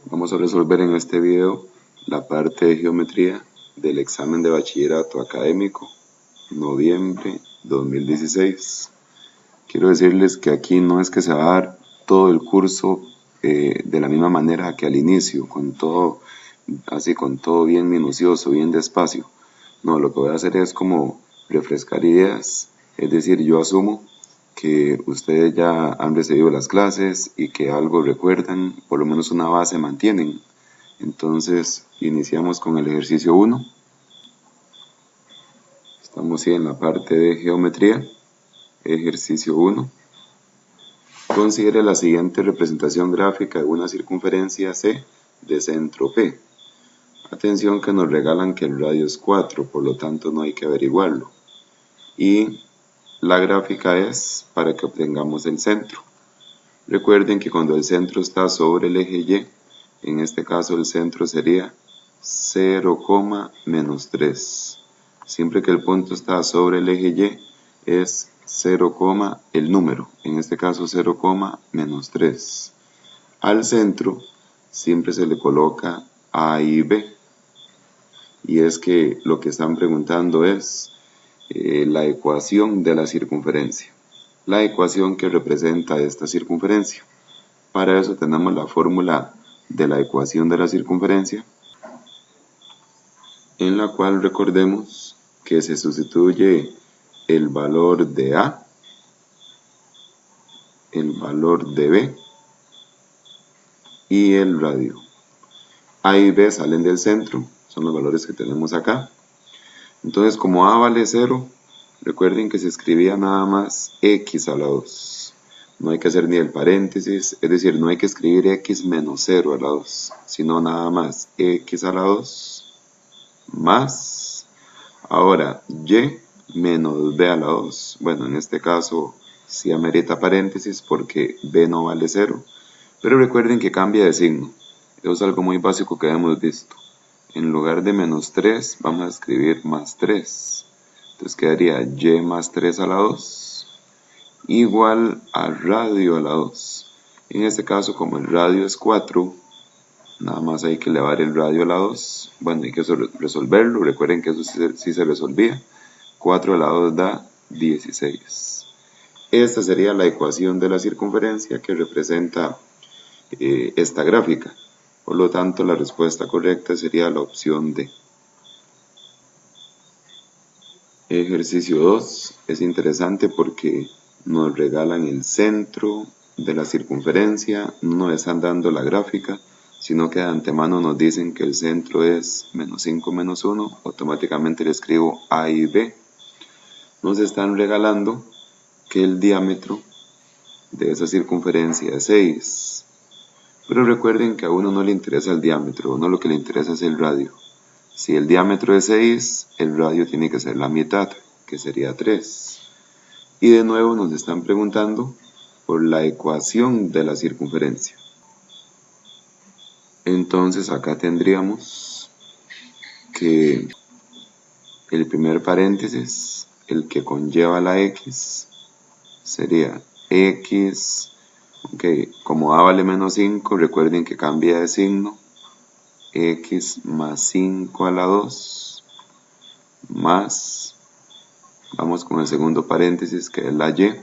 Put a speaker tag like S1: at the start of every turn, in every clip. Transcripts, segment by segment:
S1: Vamos a resolver en este video la parte de geometría del examen de bachillerato académico, noviembre 2016. Quiero decirles que aquí no es que se va a dar todo el curso de la misma manera que al inicio, con todo bien minucioso, bien despacio. No, lo que voy a hacer es como refrescar ideas, es decir, yo asumo que ustedes ya han recibido las clases y que algo recuerdan, por lo menos una base mantienen. Entonces, iniciamos con el ejercicio 1. Estamos en la parte de geometría. Ejercicio 1. Considere la siguiente representación gráfica de una circunferencia C de centro P. Atención que nos regalan que el radio es 4, por lo tanto no hay que averiguarlo. Y la gráfica es para que obtengamos el centro. Recuerden que cuando el centro está sobre el eje Y, en este caso el centro sería 0, menos 3. Siempre que el punto está sobre el eje Y es 0, el número, en este caso 0, menos 3. Al centro siempre se le coloca A y B. Y es que lo que están preguntando es la ecuación de la circunferencia. La ecuación que representa esta circunferencia. Para eso tenemos la fórmula de la ecuación de la circunferencia, en la cual recordemos que se sustituye el valor de A, el valor de B y el radio. A y B salen del centro, son los valores que tenemos acá. Entonces, como A vale 0, recuerden que se escribía nada más X a la 2. No hay que hacer ni el paréntesis, es decir, no hay que escribir X menos 0 a la 2, sino nada más X a la 2 más, ahora Y menos B a la 2. Bueno, en este caso sí amerita paréntesis porque B no vale 0, pero recuerden que cambia de signo. Eso es algo muy básico que hemos visto. En lugar de menos 3 vamos a escribir más 3. Entonces quedaría Y más 3 a la 2 igual a radio a la 2. En este caso, como el radio es 4, nada más hay que elevar el radio a la 2. Bueno, hay que resolverlo. Recuerden que eso sí se resolvía. 4 a la 2 da 16. Esta sería la ecuación de la circunferencia que representa esta gráfica. Por lo tanto, la respuesta correcta sería la opción D. Ejercicio 2 es interesante porque nos regalan el centro de la circunferencia, no nos están dando la gráfica, sino que de antemano nos dicen que el centro es menos 5 menos 1, automáticamente le escribo A y B. Nos están regalando que el diámetro de esa circunferencia es 6. Pero recuerden que a uno no le interesa el diámetro, a uno lo que le interesa es el radio. Si el diámetro es 6, el radio tiene que ser la mitad, que sería 3. Y de nuevo nos están preguntando por la ecuación de la circunferencia. Entonces acá tendríamos que el primer paréntesis, el que conlleva la X, sería X, como A vale menos 5, recuerden que cambia de signo, X más 5 a la 2, más, vamos con el segundo paréntesis que es la Y,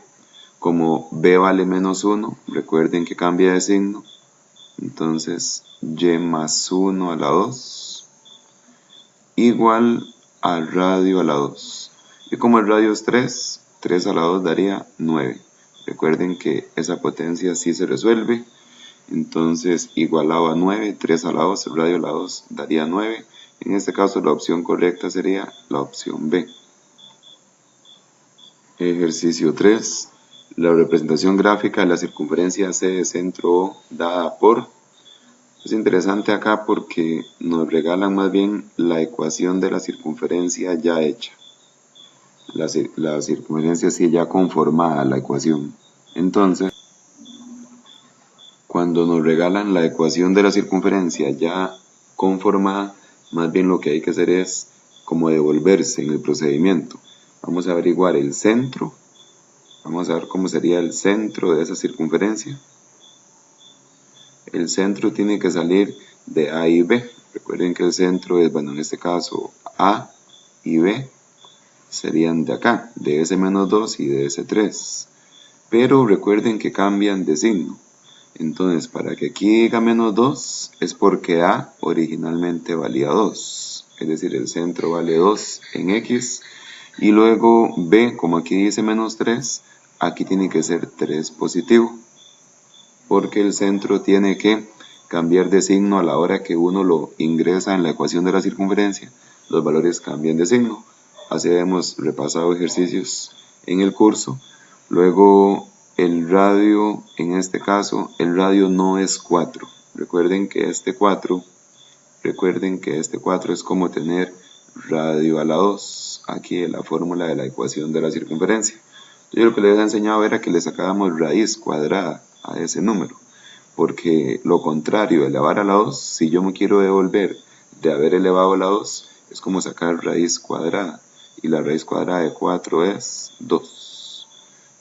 S1: como B vale menos 1, recuerden que cambia de signo, entonces Y más 1 a la 2, igual al radio a la 2. Y como el radio es 3, 3 a la 2 daría 9. Recuerden que esa potencia sí se resuelve. Entonces igualado a 9, 3 a la 2, el radio a la 2 daría 9. En este caso la opción correcta sería la opción B. Ejercicio 3. La representación gráfica de la circunferencia C de centro O dada por... Es interesante acá porque nos regalan más bien la ecuación de la circunferencia ya hecha. La circunferencia sí ya conformada a la ecuación. Entonces, cuando nos regalan la ecuación de la circunferencia ya conformada, más bien lo que hay que hacer es como devolverse en el procedimiento. Vamos a averiguar el centro. Vamos a ver cómo sería el centro de esa circunferencia. el centro tiene que salir de A y B. Recuerden que el centro es, bueno, en este caso A y B serían de acá, de S-2 y de S3. Pero recuerden que cambian de signo. Entonces, para que aquí diga -2 es porque A originalmente valía 2. Es decir, el centro vale 2 en X. Y luego B, como aquí dice -3, aquí tiene que ser 3 positivo. Porque el centro tiene que cambiar de signo a la hora que uno lo ingresa en la ecuación de la circunferencia. Los valores cambian de signo. Así hemos repasado ejercicios en el curso. Luego el radio, en este caso, el radio no es 4. Recuerden que este 4 es como tener radio a la 2. Aquí en la fórmula de la ecuación de la circunferencia. Yo lo que les he enseñado era que le sacábamos raíz cuadrada a ese número. Porque lo contrario, elevar a la 2, si yo me quiero devolver de haber elevado a la 2, es como sacar raíz cuadrada. Y la raíz cuadrada de 4 es 2.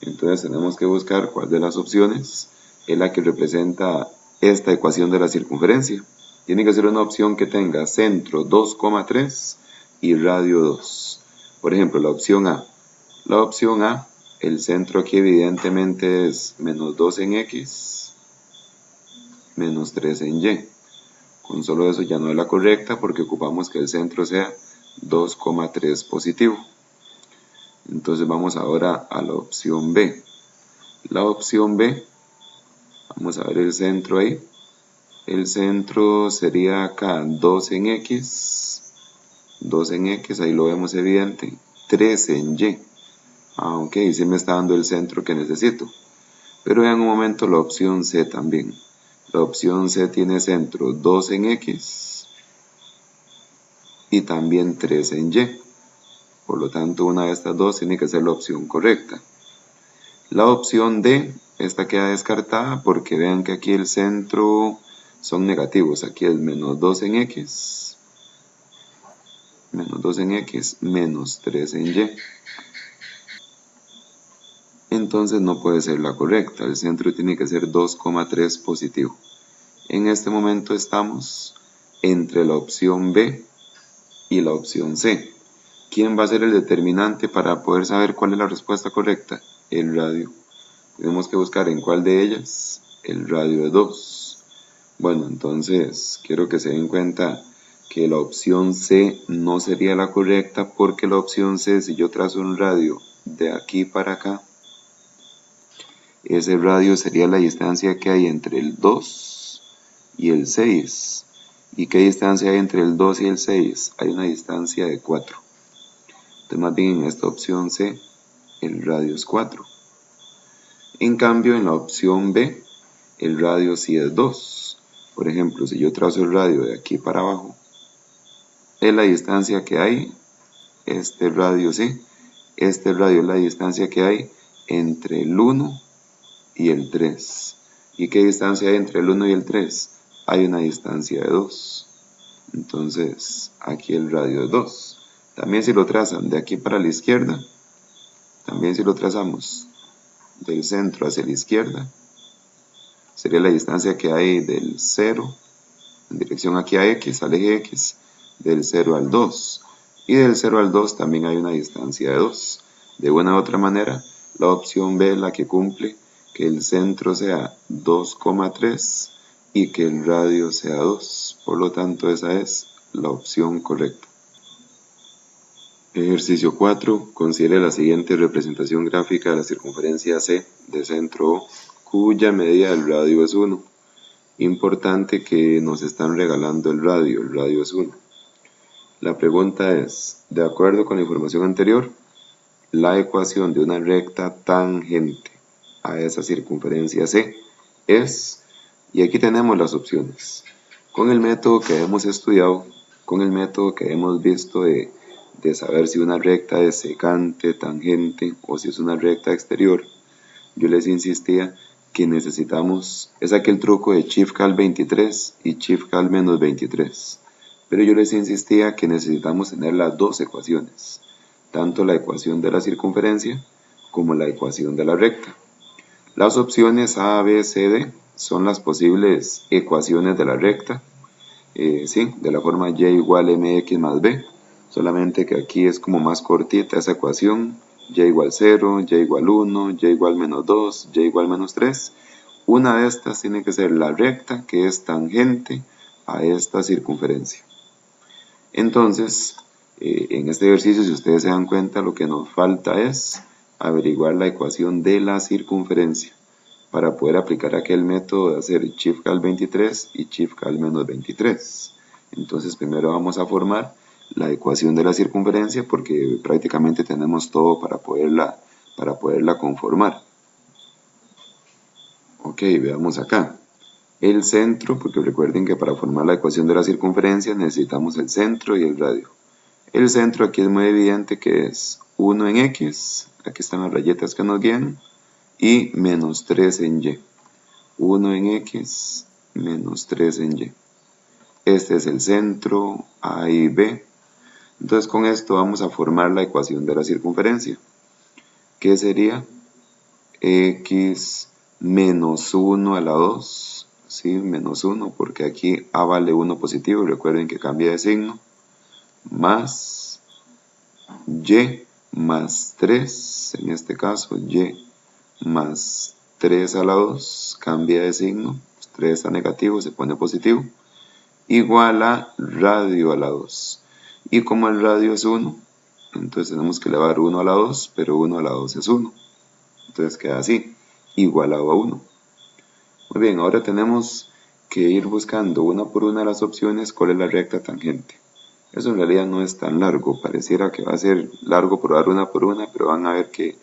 S1: Entonces tenemos que buscar cuál de las opciones es la que representa esta ecuación de la circunferencia. Tiene que ser una opción que tenga centro 2,3 y radio 2. Por ejemplo, la opción A. La opción A, el centro aquí evidentemente es -2 en X, -3 en Y. Con solo eso ya no es la correcta porque ocupamos que el centro sea 2,3 positivo. Entonces vamos ahora a la opción B. La opción B, vamos a ver el centro ahí. El centro sería acá 2 en X, 2 en X, ahí lo vemos evidente, 3 en Y. Ok, sí me está dando el centro que necesito. Pero en un momento la opción C también. La opción C tiene centro 2 en X y también 3 en Y. Por lo tanto, una de estas dos tiene que ser la opción correcta. La opción D, esta queda descartada porque vean que aquí el centro son negativos. Aquí es -2 en X, -2 en X, -3 en Y. Entonces no puede ser la correcta. El centro tiene que ser 2,3 positivo. En este momento estamos entre la opción B y la opción C. ¿Quién va a ser el determinante para poder saber cuál es la respuesta correcta? El radio. Tenemos que buscar en cuál de ellas. El radio de 2. Bueno, entonces quiero que se den cuenta que la opción C no sería la correcta porque la opción C, si yo trazo un radio de aquí para acá, ese radio sería la distancia que hay entre el 2 y el 6. ¿Y qué distancia hay entre el 2 y el 6? Hay una distancia de 4. Entonces más bien en esta opción C, el radio es 4. En cambio en la opción B, el radio sí es 2. Por ejemplo, si yo trazo el radio de aquí para abajo, es la distancia que hay, este radio sí, este radio es la distancia que hay entre el 1 y el 3. ¿Y qué distancia hay entre el 1 y el 3? Hay una distancia de 2. Entonces, aquí el radio es 2. También si lo trazan de aquí para la izquierda, también si lo trazamos del centro hacia la izquierda, sería la distancia que hay del 0, en dirección aquí a X, al eje X, del 0 al 2. Y del 0 al 2 también hay una distancia de 2. De una u otra manera, la opción B es la que cumple que el centro sea 2,3 y que el radio sea 2. Por lo tanto, esa es la opción correcta. Ejercicio 4. Considere la siguiente representación gráfica de la circunferencia C de centro O, cuya medida del radio es 1. Importante que nos están regalando el radio es 1. La pregunta es, de acuerdo con la información anterior, la ecuación de una recta tangente a esa circunferencia C es, y aquí tenemos las opciones. Con el método que hemos estudiado, con el método que hemos visto de saber si una recta es secante, tangente o si es una recta exterior, yo les insistía que necesitamos, es aquel truco de Shift-Cal 23 y Shift-Cal -23, pero yo les insistía que necesitamos tener las dos ecuaciones, tanto la ecuación de la circunferencia como la ecuación de la recta. Las opciones A, B, C, D son las posibles ecuaciones de la recta, sí, de la forma y igual mx más b, solamente que aquí es como más cortita esa ecuación, y igual 0, y igual 1, y igual menos 2, y igual menos 3. Una de estas tiene que ser la recta que es tangente a esta circunferencia. Entonces, en este ejercicio, si ustedes se dan cuenta, lo que nos falta es averiguar la ecuación de la circunferencia para poder aplicar aquel método de hacer Chifcal 23 y Chifcal menos 23. Entonces primero vamos a formar la ecuación de la circunferencia porque prácticamente tenemos todo para poderla conformar. Ok, veamos acá. El centro, porque recuerden que para formar la ecuación de la circunferencia necesitamos el centro y el radio. El centro aquí es muy evidente que es 1 en x, aquí están las rayetas que nos guían, y menos 3 en y. 1 en x, menos 3 en y. Este es el centro, A y B. Entonces con esto vamos a formar la ecuación de la circunferencia, que sería x menos 1 a la 2, ¿sí? Menos 1, porque aquí A vale 1 positivo, recuerden que cambia de signo, más y más 3, en este caso y más 3 a la 2, cambia de signo, 3 está negativo, se pone positivo, igual a radio a la 2. Y como el radio es 1, entonces tenemos que elevar 1 a la 2, pero 1 a la 2 es 1. Entonces queda así, igualado a 1. Muy bien, ahora tenemos que ir buscando una por una de las opciones cuál es la recta tangente. Eso en realidad no es tan largo, pareciera que va a ser largo probar una por una, pero van a ver que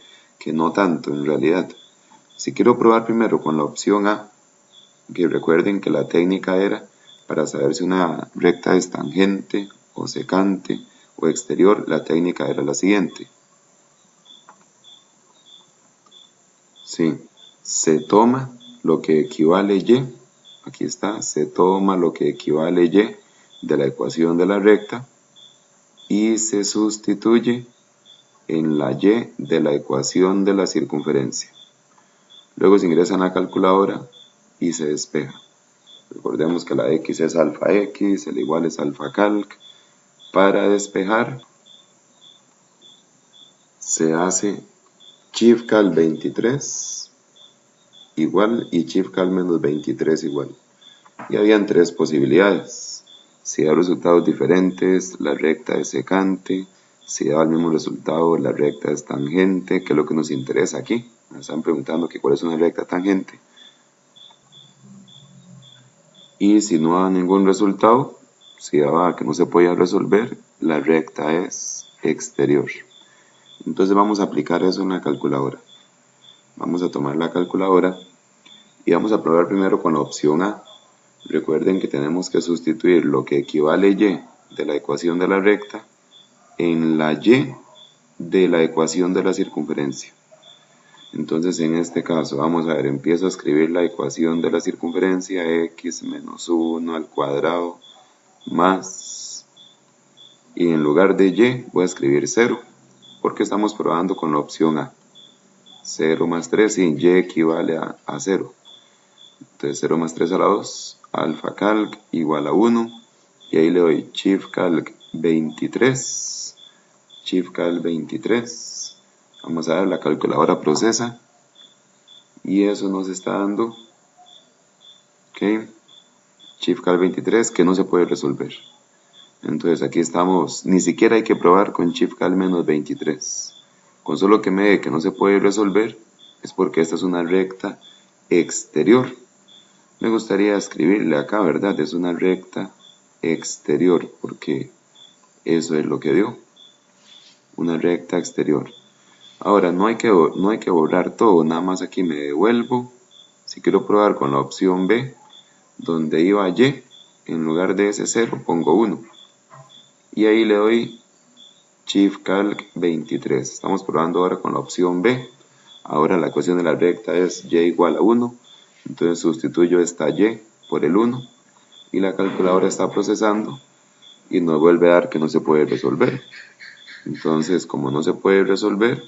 S1: no tanto en realidad. Si quiero probar primero con la opción A, que recuerden que la técnica era para saber si una recta es tangente o secante o exterior, la técnica era la siguiente. Sí, se toma lo que equivale y, aquí está, se toma lo que equivale y de la ecuación de la recta y se sustituye en la y de la ecuación de la circunferencia. Luego se ingresa en la calculadora y se despeja. Recordemos que la x es alfa x, el igual es alfa calc. Para despejar se hace Chifcal 23 igual y Chifcal menos 23 igual. Y habían tres posibilidades. Si da resultados diferentes, la recta es secante. Si da el mismo resultado, la recta es tangente, que es lo que nos interesa aquí. Me están preguntando que cuál es una recta tangente. Y si no da ningún resultado, si daba que no se podía resolver, la recta es exterior. Entonces vamos a aplicar eso en la calculadora. Vamos a tomar la calculadora y vamos a probar primero con la opción A. Recuerden que tenemos que sustituir lo que equivale y de la ecuación de la recta en la y de la ecuación de la circunferencia. Entonces en este caso, vamos a ver, empiezo a escribir la ecuación de la circunferencia, x menos 1 al cuadrado más, y en lugar de y voy a escribir 0, porque estamos probando con la opción A. 0 más 3, y y equivale a 0. Entonces 0 más 3 a la 2, alfa calc igual a 1, y ahí le doy Chifcal 23, Chifcal 23. Vamos a ver, la calculadora procesa y eso nos está dando, ok, Chifcal 23 que no se puede resolver. Entonces aquí estamos, ni siquiera hay que probar con Chifcal menos 23. Con solo que me dé que no se puede resolver es porque esta es una recta exterior. Me gustaría escribirle acá, ¿verdad? Es una recta exterior porque eso es lo que dio, una recta exterior. Ahora, no hay que borrar todo, nada más aquí me devuelvo. Si quiero probar con la opción B, donde iba y, en lugar de ese 0 pongo 1. Y ahí le doy Chifcal 23. Estamos probando ahora con la opción B. Ahora la ecuación de la recta es y igual a 1. Entonces sustituyo esta y por el 1. Y la calculadora está procesando y nos vuelve a dar que no se puede resolver. Entonces, como no se puede resolver,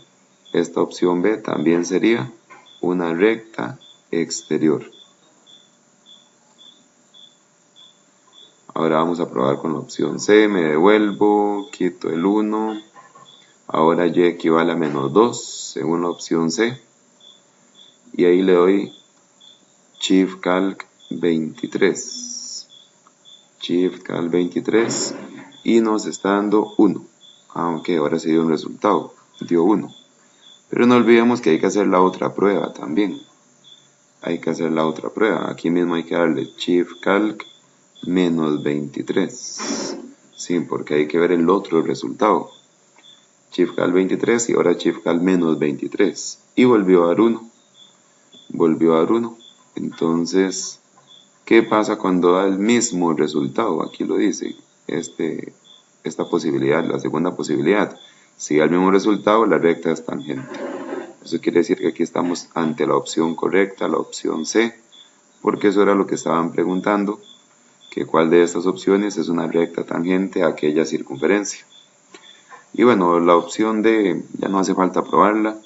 S1: esta opción B también sería una recta exterior. Ahora vamos a probar con la opción C, me devuelvo, quito el 1, ahora y equivale a menos 2 según la opción C, y ahí le doy Shift Calc 23, Shift Calc 23, y nos está dando 1, aunque ahora se dio un resultado, dio 1, pero no olvidemos que hay que hacer la otra prueba también, hay que hacer la otra prueba, aquí mismo hay que darle Shift Calc menos 23, sí, porque hay que ver el otro resultado, Shift Calc 23 y ahora Shift Calc menos 23, y volvió a dar 1, entonces, ¿qué pasa cuando da el mismo resultado? Aquí lo dice, esta posibilidad, la segunda posibilidad, si da el mismo resultado, la recta es tangente. Eso quiere decir que aquí estamos ante la opción correcta, la opción C, porque eso era lo que estaban preguntando, que cuál de estas opciones es una recta tangente a aquella circunferencia. Y bueno, la opción D ya no hace falta probarla,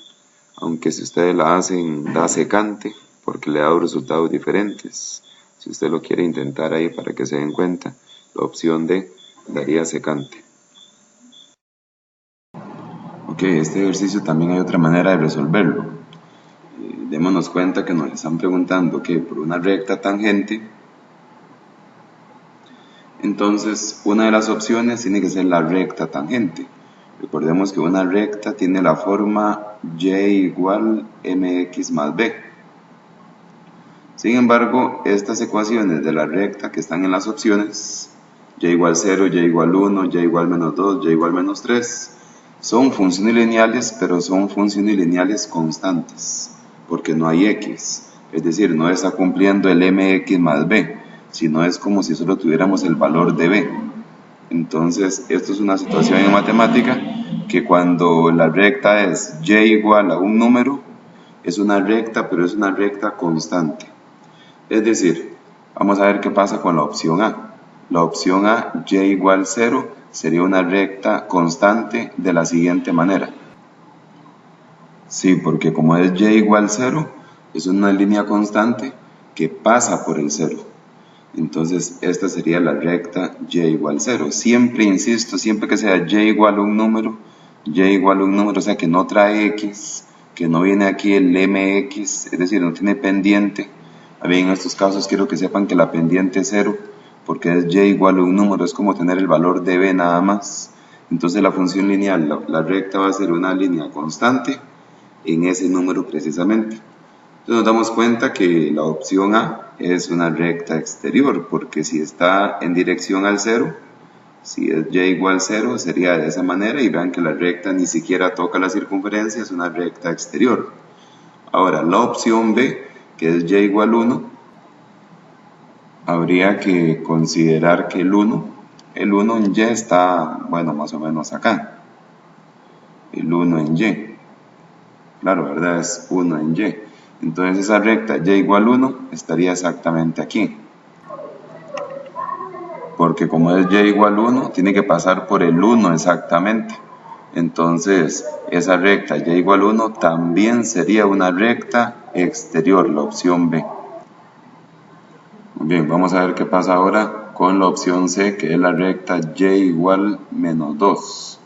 S1: aunque si ustedes la hacen da secante, porque le da resultados diferentes. Si usted lo quiere intentar ahí para que se den cuenta, la opción D daría secante. Ok, este ejercicio también hay otra manera de resolverlo. Démonos cuenta que nos están preguntando que por una recta tangente, entonces una de las opciones tiene que ser la recta tangente. Recordemos que una recta tiene la forma y igual mx más b. Sin embargo, estas ecuaciones de la recta que están en las opciones, y igual 0, y igual 1, y igual menos 2, y igual menos 3, son funciones lineales, pero son funciones lineales constantes, porque no hay x, es decir, no está cumpliendo el mx más b, sino es como si solo tuviéramos el valor de b. Entonces, esto es una situación en matemática que cuando la recta es y igual a un número, es una recta, pero es una recta constante. Es decir, vamos a ver qué pasa con la opción A. La opción A, y igual 0, sería una recta constante de la siguiente manera. Sí, porque como es y igual 0, es una línea constante que pasa por el 0. Entonces, esta sería la recta y igual 0. Siempre, insisto, siempre que sea y igual a un número, o sea, que no trae x, que no viene aquí el mx, es decir, no tiene pendiente. Bien, en estos casos quiero que sepan que la pendiente es 0, porque es y igual a un número, es como tener el valor de b nada más. Entonces la función lineal, la recta va a ser una línea constante en ese número precisamente. Entonces nos damos cuenta que la opción A es una recta exterior, porque si está en dirección al 0, si es y igual 0, sería de esa manera, y vean que la recta ni siquiera toca la circunferencia, es una recta exterior. Ahora, la opción B, que es y igual 1, habría que considerar que el 1 en y está, bueno, más o menos acá. El 1 en y. Claro, ¿verdad? Es 1 en y. Entonces esa recta y igual 1 estaría exactamente aquí. Porque como es y igual 1, tiene que pasar por el 1 exactamente. Entonces, esa recta y igual 1 también sería una recta exterior, la opción B. Muy bien, vamos a ver qué pasa ahora con la opción C, que es la recta y igual menos 2.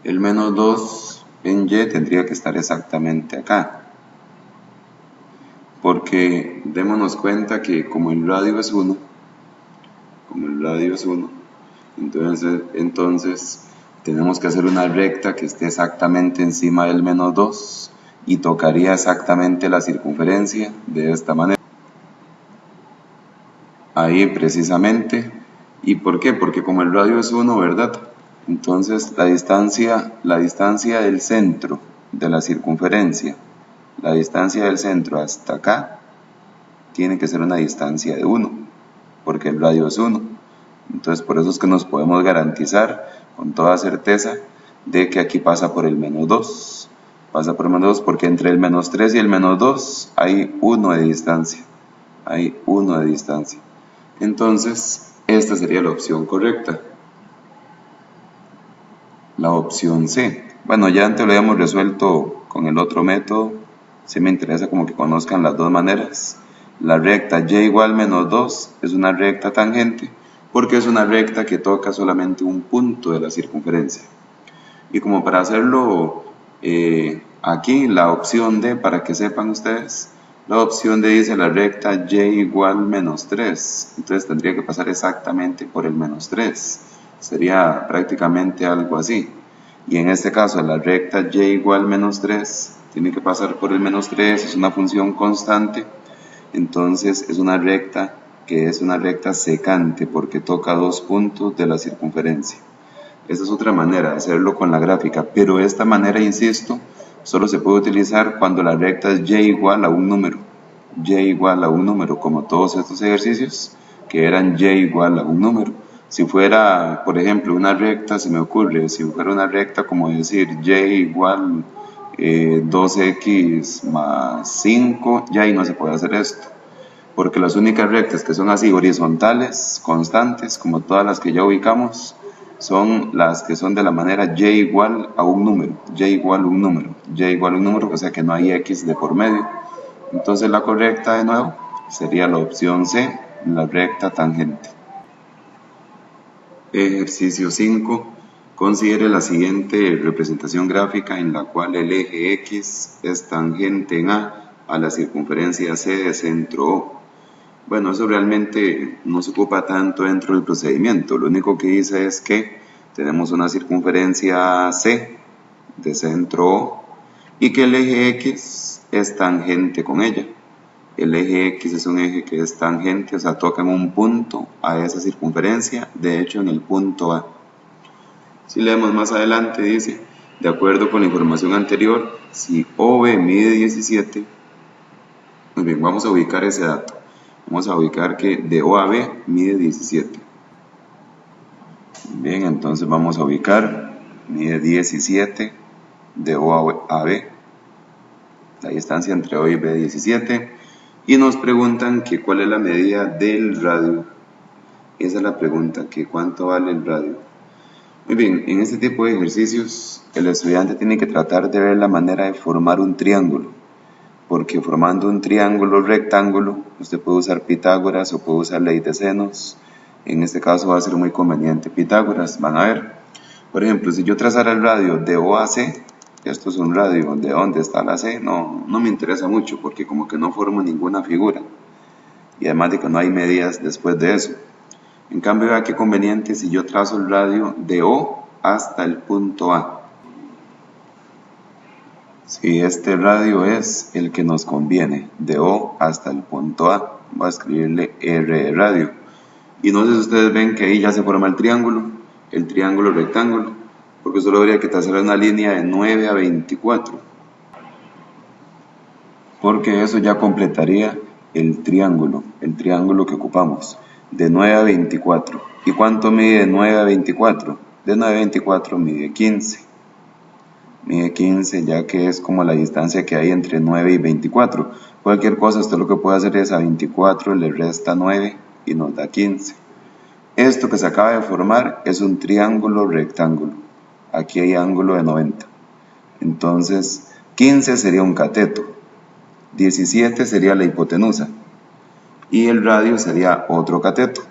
S1: El menos 2 en y tendría que estar exactamente acá. Porque démonos cuenta que como el radio es 1, entonces tenemos que hacer una recta que esté exactamente encima del menos 2 y tocaría exactamente la circunferencia de esta manera. Ahí precisamente. ¿Y por qué? Porque como el radio es 1, ¿verdad? Entonces la distancia del centro de la circunferencia, la distancia del centro hasta acá, tiene que ser una distancia de 1, porque el radio es 1. Entonces por eso es que nos podemos garantizar con toda certeza de que aquí pasa por el menos 2. Pasa por el menos 2 porque entre el menos 3 y el menos 2 hay 1 de distancia. Entonces esta sería la opción correcta. La opción C. Bueno, ya antes lo habíamos resuelto con el otro método. Sí me interesa como que conozcan las dos maneras. La recta y igual menos 2 es una recta tangente porque es una recta que toca solamente un punto de la circunferencia. Y como para hacerlo aquí, la opción D, para que sepan ustedes, la opción D dice la recta y igual menos 3. Entonces tendría que pasar exactamente por el menos 3. Sería prácticamente algo así. Y en este caso la recta y igual menos 3 tiene que pasar por el menos 3, es una función constante. Entonces es una recta que es una recta secante porque toca dos puntos de la circunferencia. Esta es otra manera de hacerlo con la gráfica, pero esta manera, insisto, solo se puede utilizar cuando la recta es y igual a un número. Y igual a un número, como todos estos ejercicios que eran y igual a un número. Si fuera, por ejemplo, una recta, se me ocurre, si fuera una recta como decir y igual 2x más 5, ya ahí no se puede hacer esto. Porque las únicas rectas que son así horizontales, constantes, como todas las que ya ubicamos, son las que son de la manera y igual a un número, y igual a un número, y igual a un número, o sea que no hay x de por medio. Entonces la correcta de nuevo sería la opción C, la recta tangente. Ejercicio 5. Considere la siguiente representación gráfica en la cual el eje X es tangente en a la circunferencia C de centro O. Bueno, eso realmente no se ocupa tanto dentro del procedimiento. Lo único que dice es que tenemos una circunferencia C de centro O y que el eje X es tangente con ella. El eje X es un eje que es tangente, o sea, toca en un punto a esa circunferencia, de hecho en el punto A. Si leemos más adelante, dice, de acuerdo con la información anterior, si OB mide 17, muy bien, vamos a ubicar ese dato. Vamos a ubicar que de O a B mide 17. Bien, entonces vamos a ubicar, mide 17 de O a B. La distancia entre O y B es 17. Y nos preguntan que cuál es la medida del radio. Esa es la pregunta, que cuánto vale el radio. Muy bien, en este tipo de ejercicios el estudiante tiene que tratar de ver la manera de formar un triángulo. Porque formando un triángulo rectángulo, usted puede usar Pitágoras o puede usar ley de senos. En este caso va a ser muy conveniente Pitágoras. Van a ver, por ejemplo, si yo trazara el radio de O a C, esto es un radio, ¿de dónde está la C? No me interesa mucho porque como que no formo ninguna figura. Y además de que no hay medidas después de eso. En cambio, vea qué conveniente si yo trazo el radio de O hasta el punto A. Si este radio es el que nos conviene, de O hasta el punto A, voy a escribirle R de radio. Y no sé si ustedes ven que ahí ya se forma el triángulo rectángulo, porque solo habría que trazar una línea de 9 a 24. Porque eso ya completaría el triángulo que ocupamos, de 9 a 24. ¿Y cuánto mide de 9 a 24? De 9 a 24 mide 15. Mide 15, ya que es como la distancia que hay entre 9 y 24. Cualquier cosa, usted lo que puede hacer es a 24 le resta 9 y nos da 15. Esto que se acaba de formar es un triángulo rectángulo. Aquí hay ángulo de 90. Entonces, 15 sería un cateto, 17 sería la hipotenusa y el radio sería otro cateto.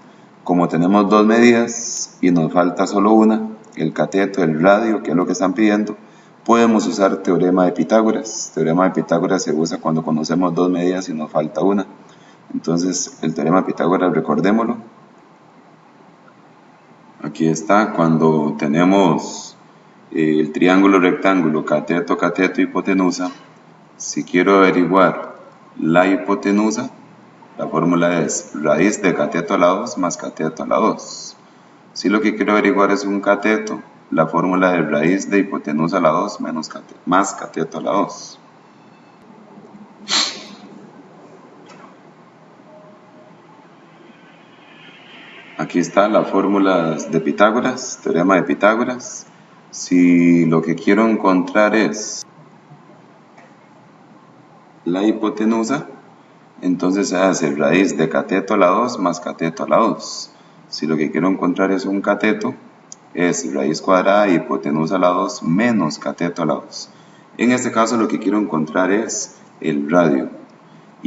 S1: Como tenemos dos medidas y nos falta solo una, el cateto, el radio, que es lo que están pidiendo, podemos usar teorema de Pitágoras. Teorema de Pitágoras se usa cuando conocemos dos medidas y nos falta una. Entonces, el teorema de Pitágoras, recordémoslo. Aquí está, cuando tenemos el triángulo rectángulo, cateto, cateto, hipotenusa. Si quiero averiguar la hipotenusa, la fórmula es raíz de cateto a la 2 más cateto a la 2. Si lo que quiero averiguar es un cateto, la fórmula de raíz de hipotenusa a la 2 más cateto a la 2. Aquí está la fórmula de Pitágoras, teorema de Pitágoras. Si lo que quiero encontrar es la hipotenusa, entonces se hace raíz de cateto a la 2 más cateto a la 2. Si lo que quiero encontrar es un cateto, es raíz cuadrada de hipotenusa a la 2 menos cateto a la 2. En este caso lo que quiero encontrar es el radio.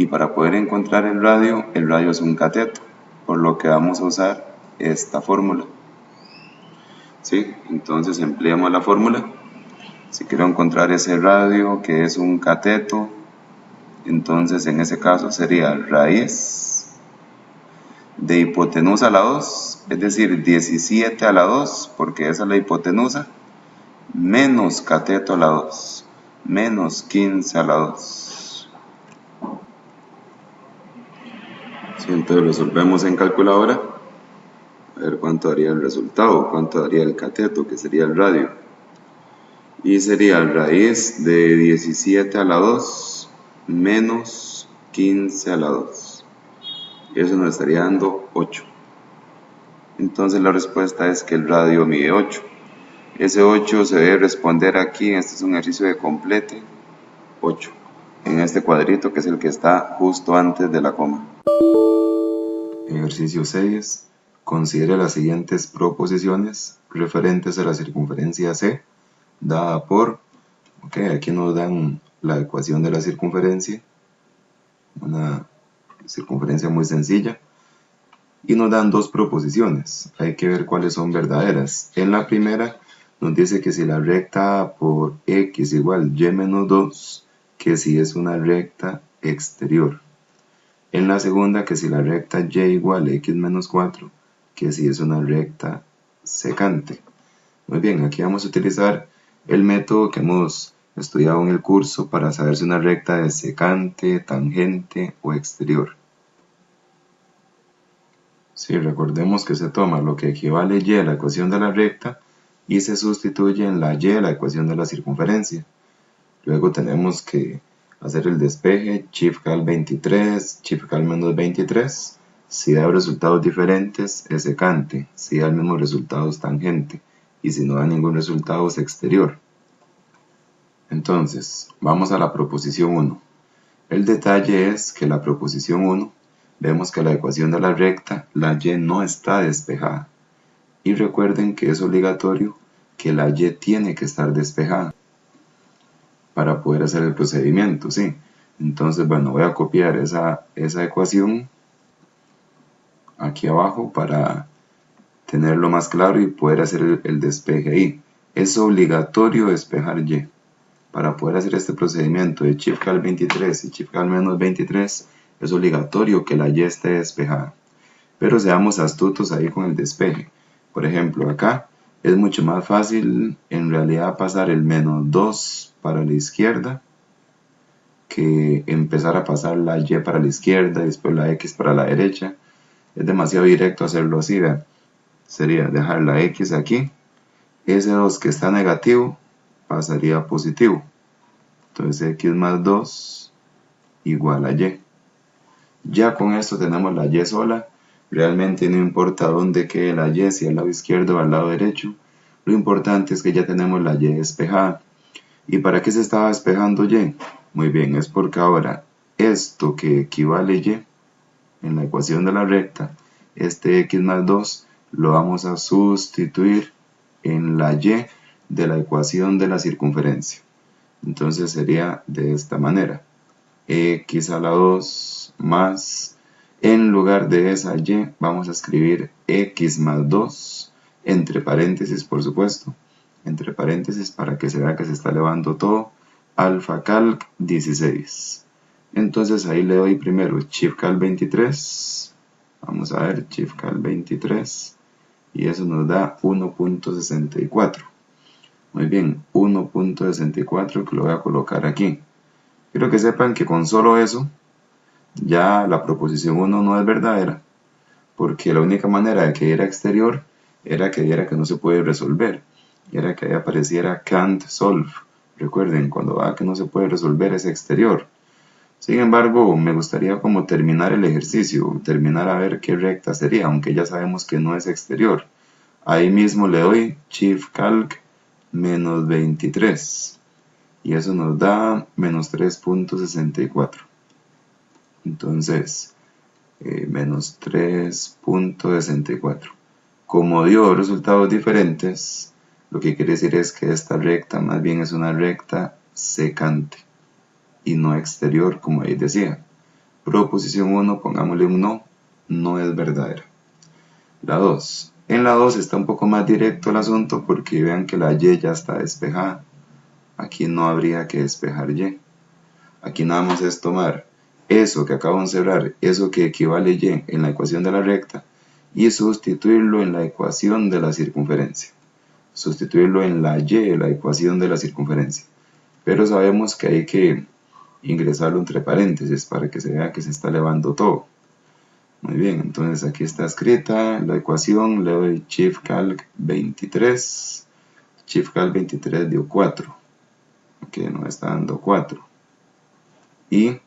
S1: Y para poder encontrar el radio es un cateto, por lo que vamos a usar esta fórmula. ¿Sí? Entonces empleamos la fórmula. Si quiero encontrar ese radio que es un cateto, entonces en ese caso sería raíz de hipotenusa a la 2, es decir, 17 a la 2, porque esa es la hipotenusa, menos cateto a la 2, menos 15 a la 2. Sí, entonces resolvemos en calculadora, a ver cuánto daría el resultado, cuánto daría el cateto, que sería el radio. Y sería raíz de 17 a la 2 menos 15 a la 2. Y eso nos estaría dando 8. Entonces la respuesta es que el radio mide 8. Ese 8 se debe responder aquí, este es un ejercicio de complete, 8. En este cuadrito que es el que está justo antes de la coma. Ejercicio 6. Considere las siguientes proposiciones referentes a la circunferencia C, dada por, aquí nos dan la ecuación de la circunferencia, una circunferencia muy sencilla, y nos dan dos proposiciones, hay que ver cuáles son verdaderas. En la primera nos dice que si la recta A por X igual Y menos 2, que si es una recta exterior. En la segunda que si la recta Y igual a X menos 4, que si es una recta secante. Muy bien, aquí vamos a utilizar el método que hemos estudiado en el curso para saber si una recta es secante, tangente o exterior. Sí, recordemos que se toma lo que equivale Y a la ecuación de la recta y se sustituye en la Y a la ecuación de la circunferencia. Luego tenemos que hacer el despeje, chifcal 23, chifcal menos 23. Si da resultados diferentes es secante, si da el mismo resultado es tangente y si no da ningún resultado es exterior. Entonces, vamos a la proposición 1. El detalle es que la proposición 1, vemos que la ecuación de la recta, la Y no está despejada. Y recuerden que es obligatorio que la Y tiene que estar despejada para poder hacer el procedimiento, ¿sí? Entonces, bueno, voy a copiar esa ecuación aquí abajo para tenerlo más claro y poder hacer el despeje ahí. Es obligatorio despejar Y. Para poder hacer este procedimiento de chifcal 23 y chifcal menos 23, es obligatorio que la Y esté despejada. Pero seamos astutos ahí con el despeje. Por ejemplo, acá es mucho más fácil en realidad pasar el menos 2 para la izquierda que empezar a pasar la Y para la izquierda y después la X para la derecha. Es demasiado directo hacerlo así, vean. Sería dejar la X aquí, ese 2 que está negativo pasaría a positivo. Entonces X más 2 igual a Y. Ya con esto tenemos la Y sola. Realmente no importa dónde quede la Y, si al lado izquierdo o al lado derecho. Lo importante es que ya tenemos la Y despejada. ¿Y para qué se estaba despejando Y? Muy bien, es porque ahora esto que equivale Y en la ecuación de la recta, este X más 2, lo vamos a sustituir en la Y de la ecuación de la circunferencia. Entonces sería de esta manera. X a la 2 más, en lugar de esa Y, vamos a escribir X más 2, entre paréntesis por supuesto, entre paréntesis para que se vea que se está elevando todo, alfa calc 16. Entonces ahí le doy primero chifcal 23, vamos a ver chifcal 23, y eso nos da 1.64. Muy bien, 1.64 que lo voy a colocar aquí. Quiero que sepan que con solo eso, ya la proposición 1 no es verdadera, porque la única manera de que era exterior era que diera que no se puede resolver, y era que ahí apareciera can't solve. Recuerden, cuando va que no se puede resolver es exterior. Sin embargo, me gustaría como terminar el ejercicio, terminar a ver qué recta sería, aunque ya sabemos que no es exterior. Ahí mismo le doy Shift Calc menos 23 y eso nos da menos 3.64. Entonces, menos 3.64. Como dio resultados diferentes, lo que quiere decir es que esta recta más bien es una recta secante y no exterior, como ahí decía. Proposición 1, pongámosle un no, no es verdadera. La 2. En la 2 está un poco más directo el asunto porque vean que la y ya está despejada. Aquí no habría que despejar y. Aquí nada más es tomar eso que acabo de encerrar, eso que equivale y en la ecuación de la recta, y sustituirlo en la ecuación de la circunferencia. Sustituirlo en la y, la ecuación de la circunferencia. Pero sabemos que hay que ingresarlo entre paréntesis para que se vea que se está elevando todo. Muy bien, entonces aquí está escrita la ecuación, le doy Shift Calc 23. Shift Calc 23 dio 4. Ok, nos está dando 4. Y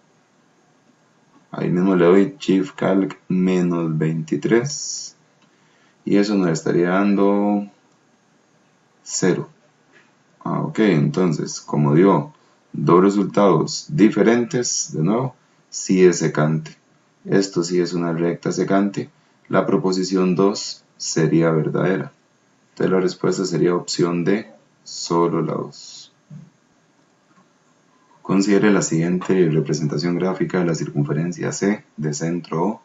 S1: ahí mismo le doy Shift Calc menos 23. Y eso nos estaría dando 0. Ok, entonces, como dio dos resultados diferentes, de nuevo, sí es secante. Esto sí es una recta secante. La proposición 2 sería verdadera. Entonces la respuesta sería opción D, solo la 2. Considere la siguiente representación gráfica de la circunferencia C de centro O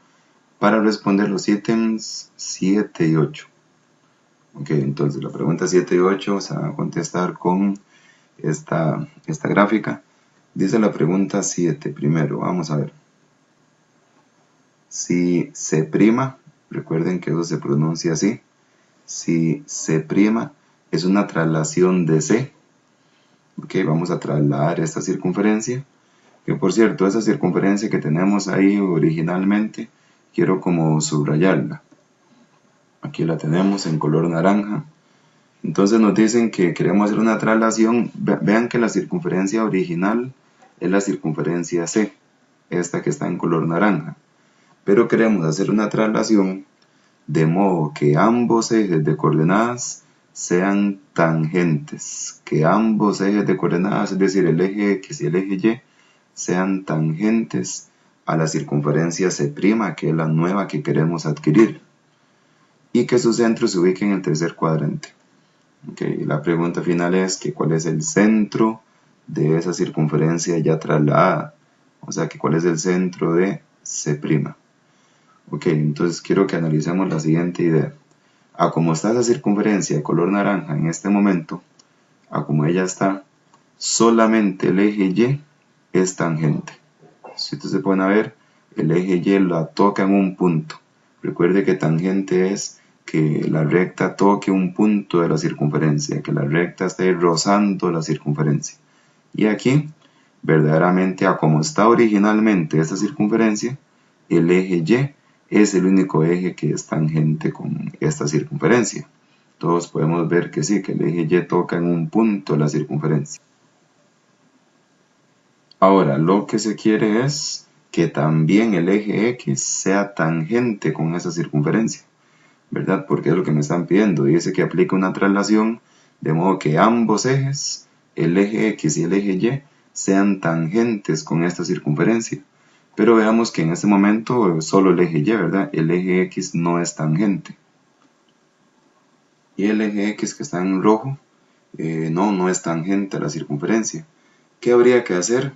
S1: para responder los ítems 7 y 8. Ok, entonces la pregunta 7 y 8 se va a contestar con esta gráfica. Dice la pregunta 7 primero, vamos a ver. Si C', recuerden que eso se pronuncia así, si C' es una traslación de C, ok, vamos a trasladar esta circunferencia, que por cierto, esa circunferencia que tenemos ahí originalmente, quiero como subrayarla. Aquí la tenemos en color naranja. Entonces nos dicen que queremos hacer una traslación, vean que la circunferencia original es la circunferencia C, esta que está en color naranja. Pero queremos hacer una traslación de modo que ambos ejes de coordenadas sean tangentes, que ambos ejes de coordenadas, es decir, el eje X y el eje Y, sean tangentes a la circunferencia C', que es la nueva que queremos adquirir, y que su centro se ubique en el tercer cuadrante. Okay, la pregunta final es que cuál es el centro de esa circunferencia ya trasladada, o sea que cuál es el centro de C'. Ok, entonces quiero que analicemos la siguiente idea. A como está esa circunferencia de color naranja en este momento, a como ella está, solamente el eje Y es tangente. Si ustedes se pueden ver, el eje Y la toca en un punto. Recuerde que tangente es que la recta toque un punto de la circunferencia, que la recta esté rozando la circunferencia. Y aquí, verdaderamente, a como está originalmente esta circunferencia, el eje Y es el único eje que es tangente con esta circunferencia. Todos podemos ver que sí, que el eje Y toca en un punto de la circunferencia. Ahora, lo que se quiere es que también el eje X sea tangente con esa circunferencia, ¿verdad? Porque es lo que me están pidiendo. Dice que aplica una traslación de modo que ambos ejes, el eje X y el eje Y, sean tangentes con esta circunferencia. Pero veamos que en este momento solo el eje Y, ¿verdad? El eje X no es tangente. Y el eje X que está en rojo, no es tangente a la circunferencia. ¿Qué habría que hacer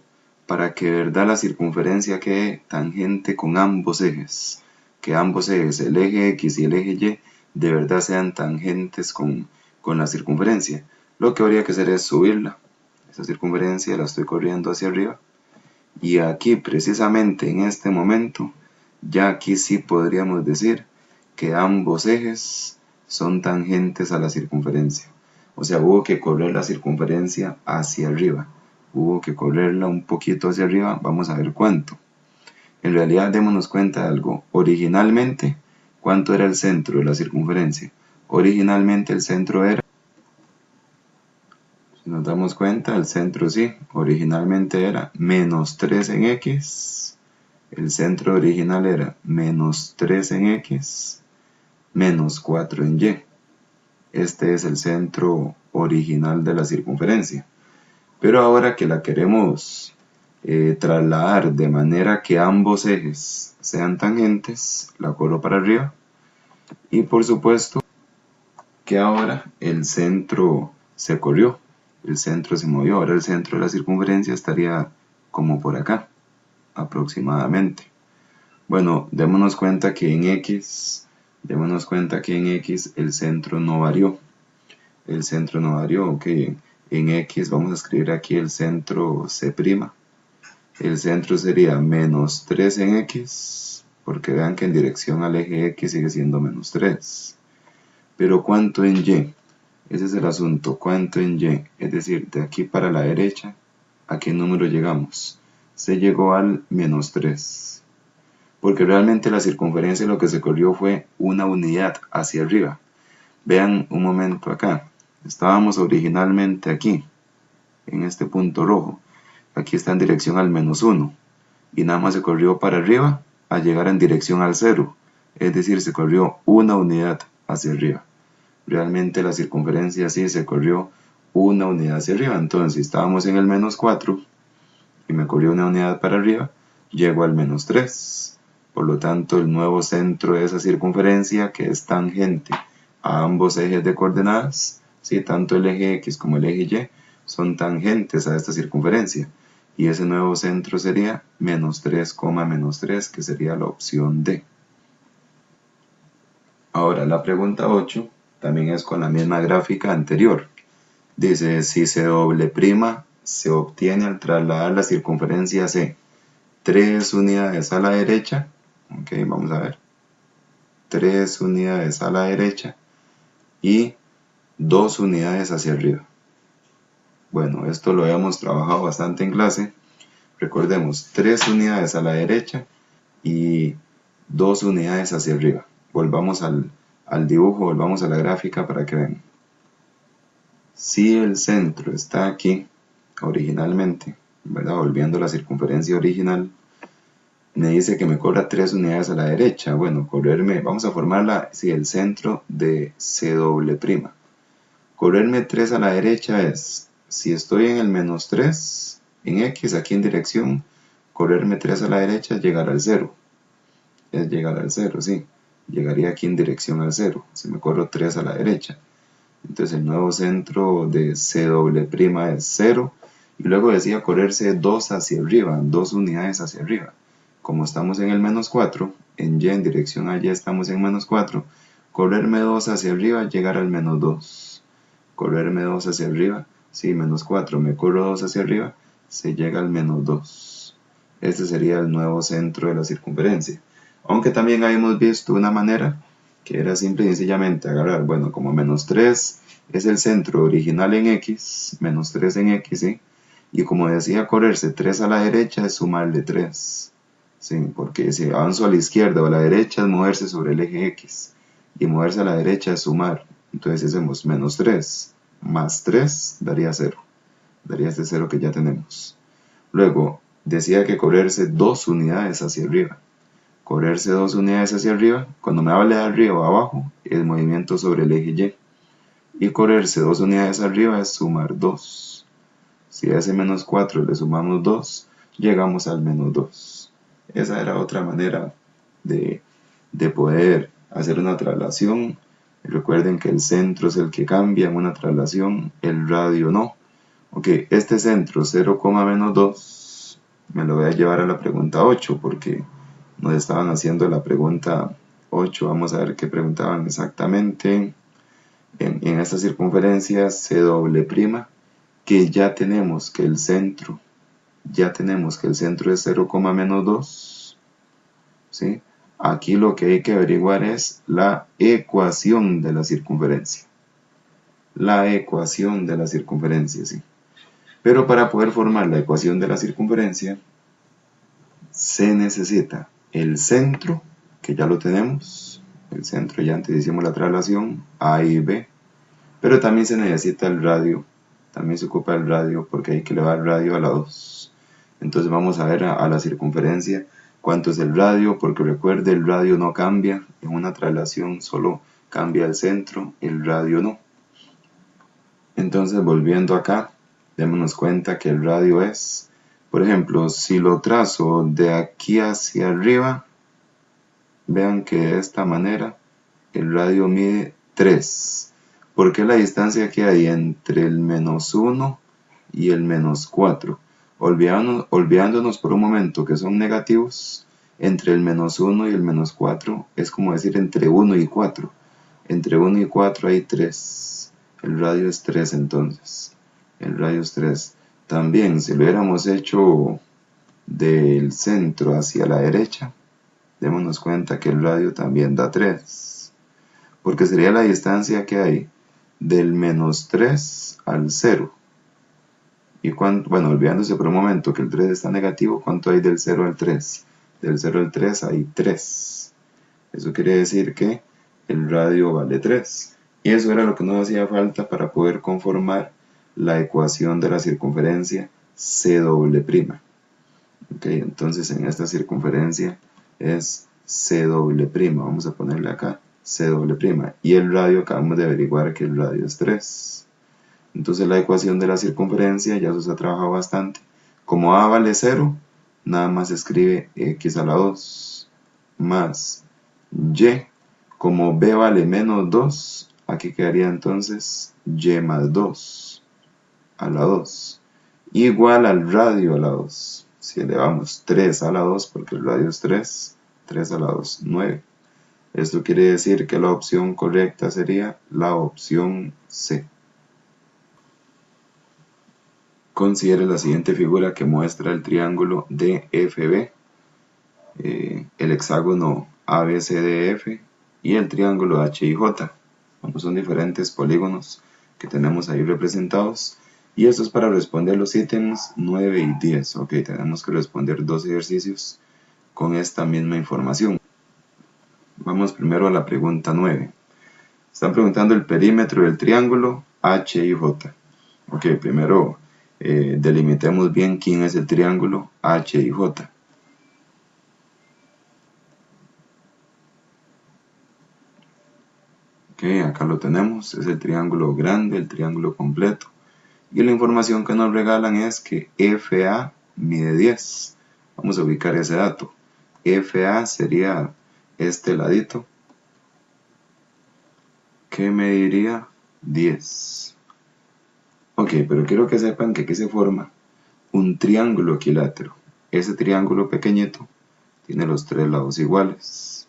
S1: para que de verdad la circunferencia quede tangente con ambos ejes? Que ambos ejes, el eje X y el eje Y, de verdad sean tangentes con la circunferencia. Lo que habría que hacer es subirla. Esa circunferencia la estoy corriendo hacia arriba. Y aquí precisamente en este momento, ya aquí sí podríamos decir que ambos ejes son tangentes a la circunferencia. O sea, hubo que correr la circunferencia hacia arriba. Hubo que correrla un poquito hacia arriba, vamos a ver cuánto. En realidad démonos cuenta de algo. Originalmente, ¿cuánto era el centro de la circunferencia? Originalmente el centro era, si nos damos cuenta, el centro sí, originalmente era menos 3 en X. El centro original era menos 3 en X, menos 4 en Y. Este es el centro original de la circunferencia. Pero ahora que la queremos trasladar de manera que ambos ejes sean tangentes, la corro para arriba. Y por supuesto que ahora el centro se corrió, el centro se movió. Ahora el centro de la circunferencia estaría como por acá, aproximadamente. Bueno, démonos cuenta que en X el centro no varió. El centro no varió, ok. En X vamos a escribir aquí el centro C'. El centro sería menos 3 en X, porque vean que en dirección al eje X sigue siendo menos 3. Pero ¿cuánto en Y? Ese es el asunto, ¿cuánto en Y? Es decir, de aquí para la derecha, ¿a qué número llegamos? Se llegó al menos 3. Porque realmente la circunferencia lo que se corrió fue una unidad hacia arriba. Vean un momento acá. Estábamos originalmente aquí, en este punto rojo. Aquí está en dirección al menos 1. Y nada más se corrió para arriba a llegar en dirección al 0. Es decir, se corrió una unidad hacia arriba. Realmente la circunferencia sí se corrió una unidad hacia arriba. Entonces, si estábamos en el menos 4 y me corrió una unidad para arriba, llego al menos 3. Por lo tanto, el nuevo centro de esa circunferencia, que es tangente a ambos ejes de coordenadas, ¿sí? Tanto el eje X como el eje Y son tangentes a esta circunferencia. Y ese nuevo centro sería menos 3, menos 3, que sería la opción D. Ahora, la pregunta 8 también es con la misma gráfica anterior. Dice, si C' se obtiene al trasladar la circunferencia C 3 unidades a la derecha, ok, vamos a ver, 3 unidades a la derecha y 2 unidades hacia arriba. Bueno, esto lo habíamos trabajado bastante en clase. Recordemos, 3 unidades a la derecha y 2 unidades hacia arriba. Volvamos al dibujo, volvamos a la gráfica para que vean. Si el centro está aquí, originalmente, ¿verdad? Volviendo a la circunferencia original, me dice que me corra 3 unidades a la derecha. Bueno, vamos a formarla, sí, el centro de C'. Correrme 3 a la derecha es, si estoy en el menos 3, en X, aquí en dirección, correrme 3 a la derecha es llegar al 0. Es llegar al 0, sí. Llegaría aquí en dirección al 0, si me corro 3 a la derecha. Entonces el nuevo centro de C' es 0. Y luego decía correrse 2 hacia arriba, 2 unidades hacia arriba. Como estamos en el menos 4, en Y, en dirección a Y estamos en menos 4, correrme 2 hacia arriba, llegar al menos 2. Correrme 2 hacia arriba, sí, menos 4, me corro 2 hacia arriba, se llega al menos 2. Este sería el nuevo centro de la circunferencia. Aunque también habíamos visto una manera que era simple y sencillamente agarrar, bueno, como menos 3 es el centro original en X, menos 3 en X, ¿sí? Y como decía, correrse 3 a la derecha es sumarle 3, ¿sí? Porque si avanzo a la izquierda o a la derecha es moverse sobre el eje X, y moverse a la derecha es sumar. Entonces hacemos menos 3 más 3 daría 0, daría este 0 que ya tenemos. Luego, decía que correrse 2 unidades hacia arriba. Correrse 2 unidades hacia arriba, cuando me hable de arriba o abajo, es movimiento sobre el eje Y. Y correrse 2 unidades arriba es sumar 2. Si a ese menos 4 le sumamos 2, llegamos al menos 2. Esa era otra manera de poder hacer una traslación. Recuerden que el centro es el que cambia en una traslación, el radio no. Ok, este centro 0, menos 2 me lo voy a llevar a la pregunta 8 porque nos estaban haciendo la pregunta 8. Vamos a ver qué preguntaban exactamente. En esta circunferencia C', que ya tenemos que el centro es 0, menos 2, ¿sí? Aquí lo que hay que averiguar es la ecuación de la circunferencia. La ecuación de la circunferencia, sí. Pero para poder formar la ecuación de la circunferencia, se necesita el centro, que ya lo tenemos. El centro, ya antes hicimos la traslación, A y B. Pero también se necesita el radio. También se ocupa el radio porque hay que elevar el radio a la 2. Entonces vamos a ver a la circunferencia cuánto es el radio, porque recuerde, el radio no cambia. En una traslación solo cambia el centro, el radio no. Entonces, volviendo acá, démonos cuenta que el radio es, por ejemplo, si lo trazo de aquí hacia arriba, vean que de esta manera el radio mide 3. ¿Por qué la distancia que hay entre el menos 1 y el menos 4? Olvidándonos por un momento que son negativos, Entre el menos 1 y el menos 4 es como decir entre 1 y 4. Entre 1 y 4 hay 3. El radio es 3 entonces. El radio es 3. También si lo hubiéramos hecho del centro hacia la derecha, démonos cuenta que el radio también da 3. Porque sería la distancia que hay del menos 3 al 0. Y bueno, olvidándose por un momento que el 3 está negativo, ¿cuánto hay del 0 al 3? Del 0 al 3 hay 3. Eso quiere decir que el radio vale 3. Y eso era lo que nos hacía falta para poder conformar la ecuación de la circunferencia CW'. Ok, entonces en esta circunferencia es CW'. Vamos a ponerle acá CW'. Y el radio acabamos de averiguar que el radio es 3. Entonces la ecuación de la circunferencia ya se ha trabajado bastante. Como A vale 0, nada más se escribe x a la 2 más y. Como B vale menos 2, aquí quedaría entonces y más 2 a la 2 igual al radio a la 2. Si elevamos 3 a la 2, porque el radio es 3, 3 a la 2, 9. Esto quiere decir que la opción correcta sería la opción C. Considere la siguiente figura que muestra el triángulo DFB, el hexágono ABCDF y el triángulo HIJ. Bueno, son diferentes polígonos que tenemos ahí representados. Y esto es para responder los ítems 9 y 10. Ok, tenemos que responder 2 ejercicios con esta misma información. Vamos primero a la pregunta 9. Están preguntando el perímetro del triángulo HIJ. Ok, primero delimitemos bien quién es el triángulo HIJ. Ok, acá lo tenemos, es el triángulo grande, el triángulo completo. Y la información que nos regalan es que FA mide 10. Vamos a ubicar ese dato. FA sería este ladito, que mediría 10. Ok, pero quiero que sepan que aquí se forma un triángulo equilátero. Ese triángulo pequeñito tiene los 3 lados iguales.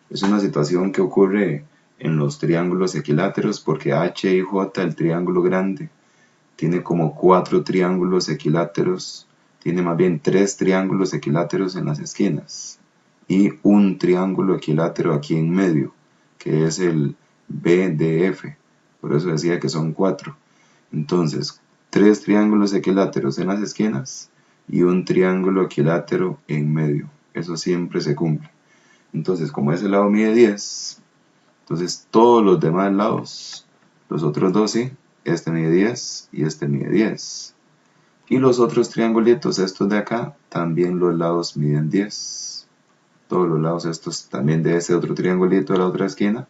S1: Es una situación que ocurre en los triángulos equiláteros porque HIJ, el triángulo grande, tiene como 4 triángulos equiláteros, tiene más bien 3 triángulos equiláteros en las esquinas y un triángulo equilátero aquí en medio, que es el BDF, por eso decía que son 4. Entonces, 3 triángulos equiláteros en las esquinas y un triángulo equilátero en medio, eso siempre se cumple. Entonces, como ese lado mide 10, entonces todos los demás lados, los otros dos sí, este mide 10 y este mide 10. Y los otros triangulitos, estos de acá, también los lados miden 10. Todos los lados estos también de ese otro triangulito de la otra esquina,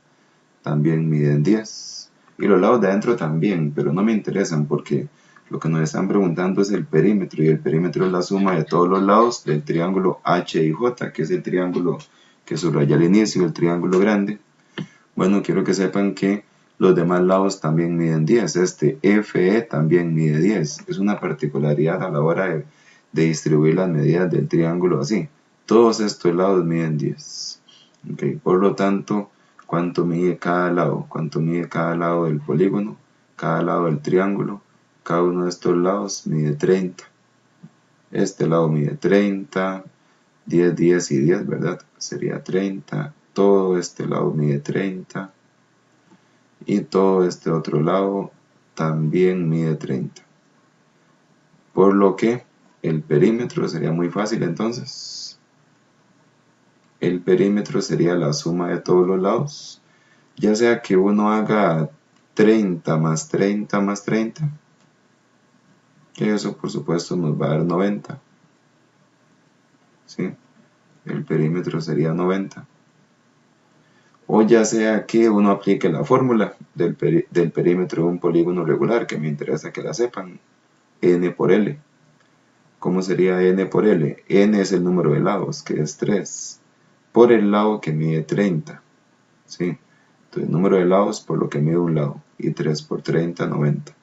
S1: también miden 10. Y los lados de adentro también, pero no me interesan porque lo que nos están preguntando es el perímetro, y el perímetro es la suma de todos los lados del triángulo HIJ, que es el triángulo que subraya al inicio, el triángulo grande. Bueno, quiero que sepan que los demás lados también miden 10. Este FE también mide 10. Es una particularidad a la hora de distribuir las medidas del triángulo así. Todos estos lados miden 10. Okay. Por lo tanto, ¿cuánto mide cada lado? ¿Cuánto mide cada lado del polígono? Cada lado del triángulo. Cada uno de estos lados mide 30. Este lado mide 30. 10, 10 y 10, ¿verdad? Sería 30. Todo este lado mide 30 y todo este otro lado también mide 30. Por lo que el perímetro sería muy fácil entonces. El perímetro sería la suma de todos los lados. Ya sea que uno haga 30 más 30 más 30. Que eso por supuesto nos va a dar 90. ¿Sí? El perímetro sería 90. O ya sea que uno aplique la fórmula del perímetro de un polígono regular, que me interesa que la sepan, n por L. ¿Cómo sería n por L? N es el número de lados, que es 3, por el lado que mide 30. ¿Sí? Entonces, número de lados por lo que mide un lado, y 3 por 30, 90.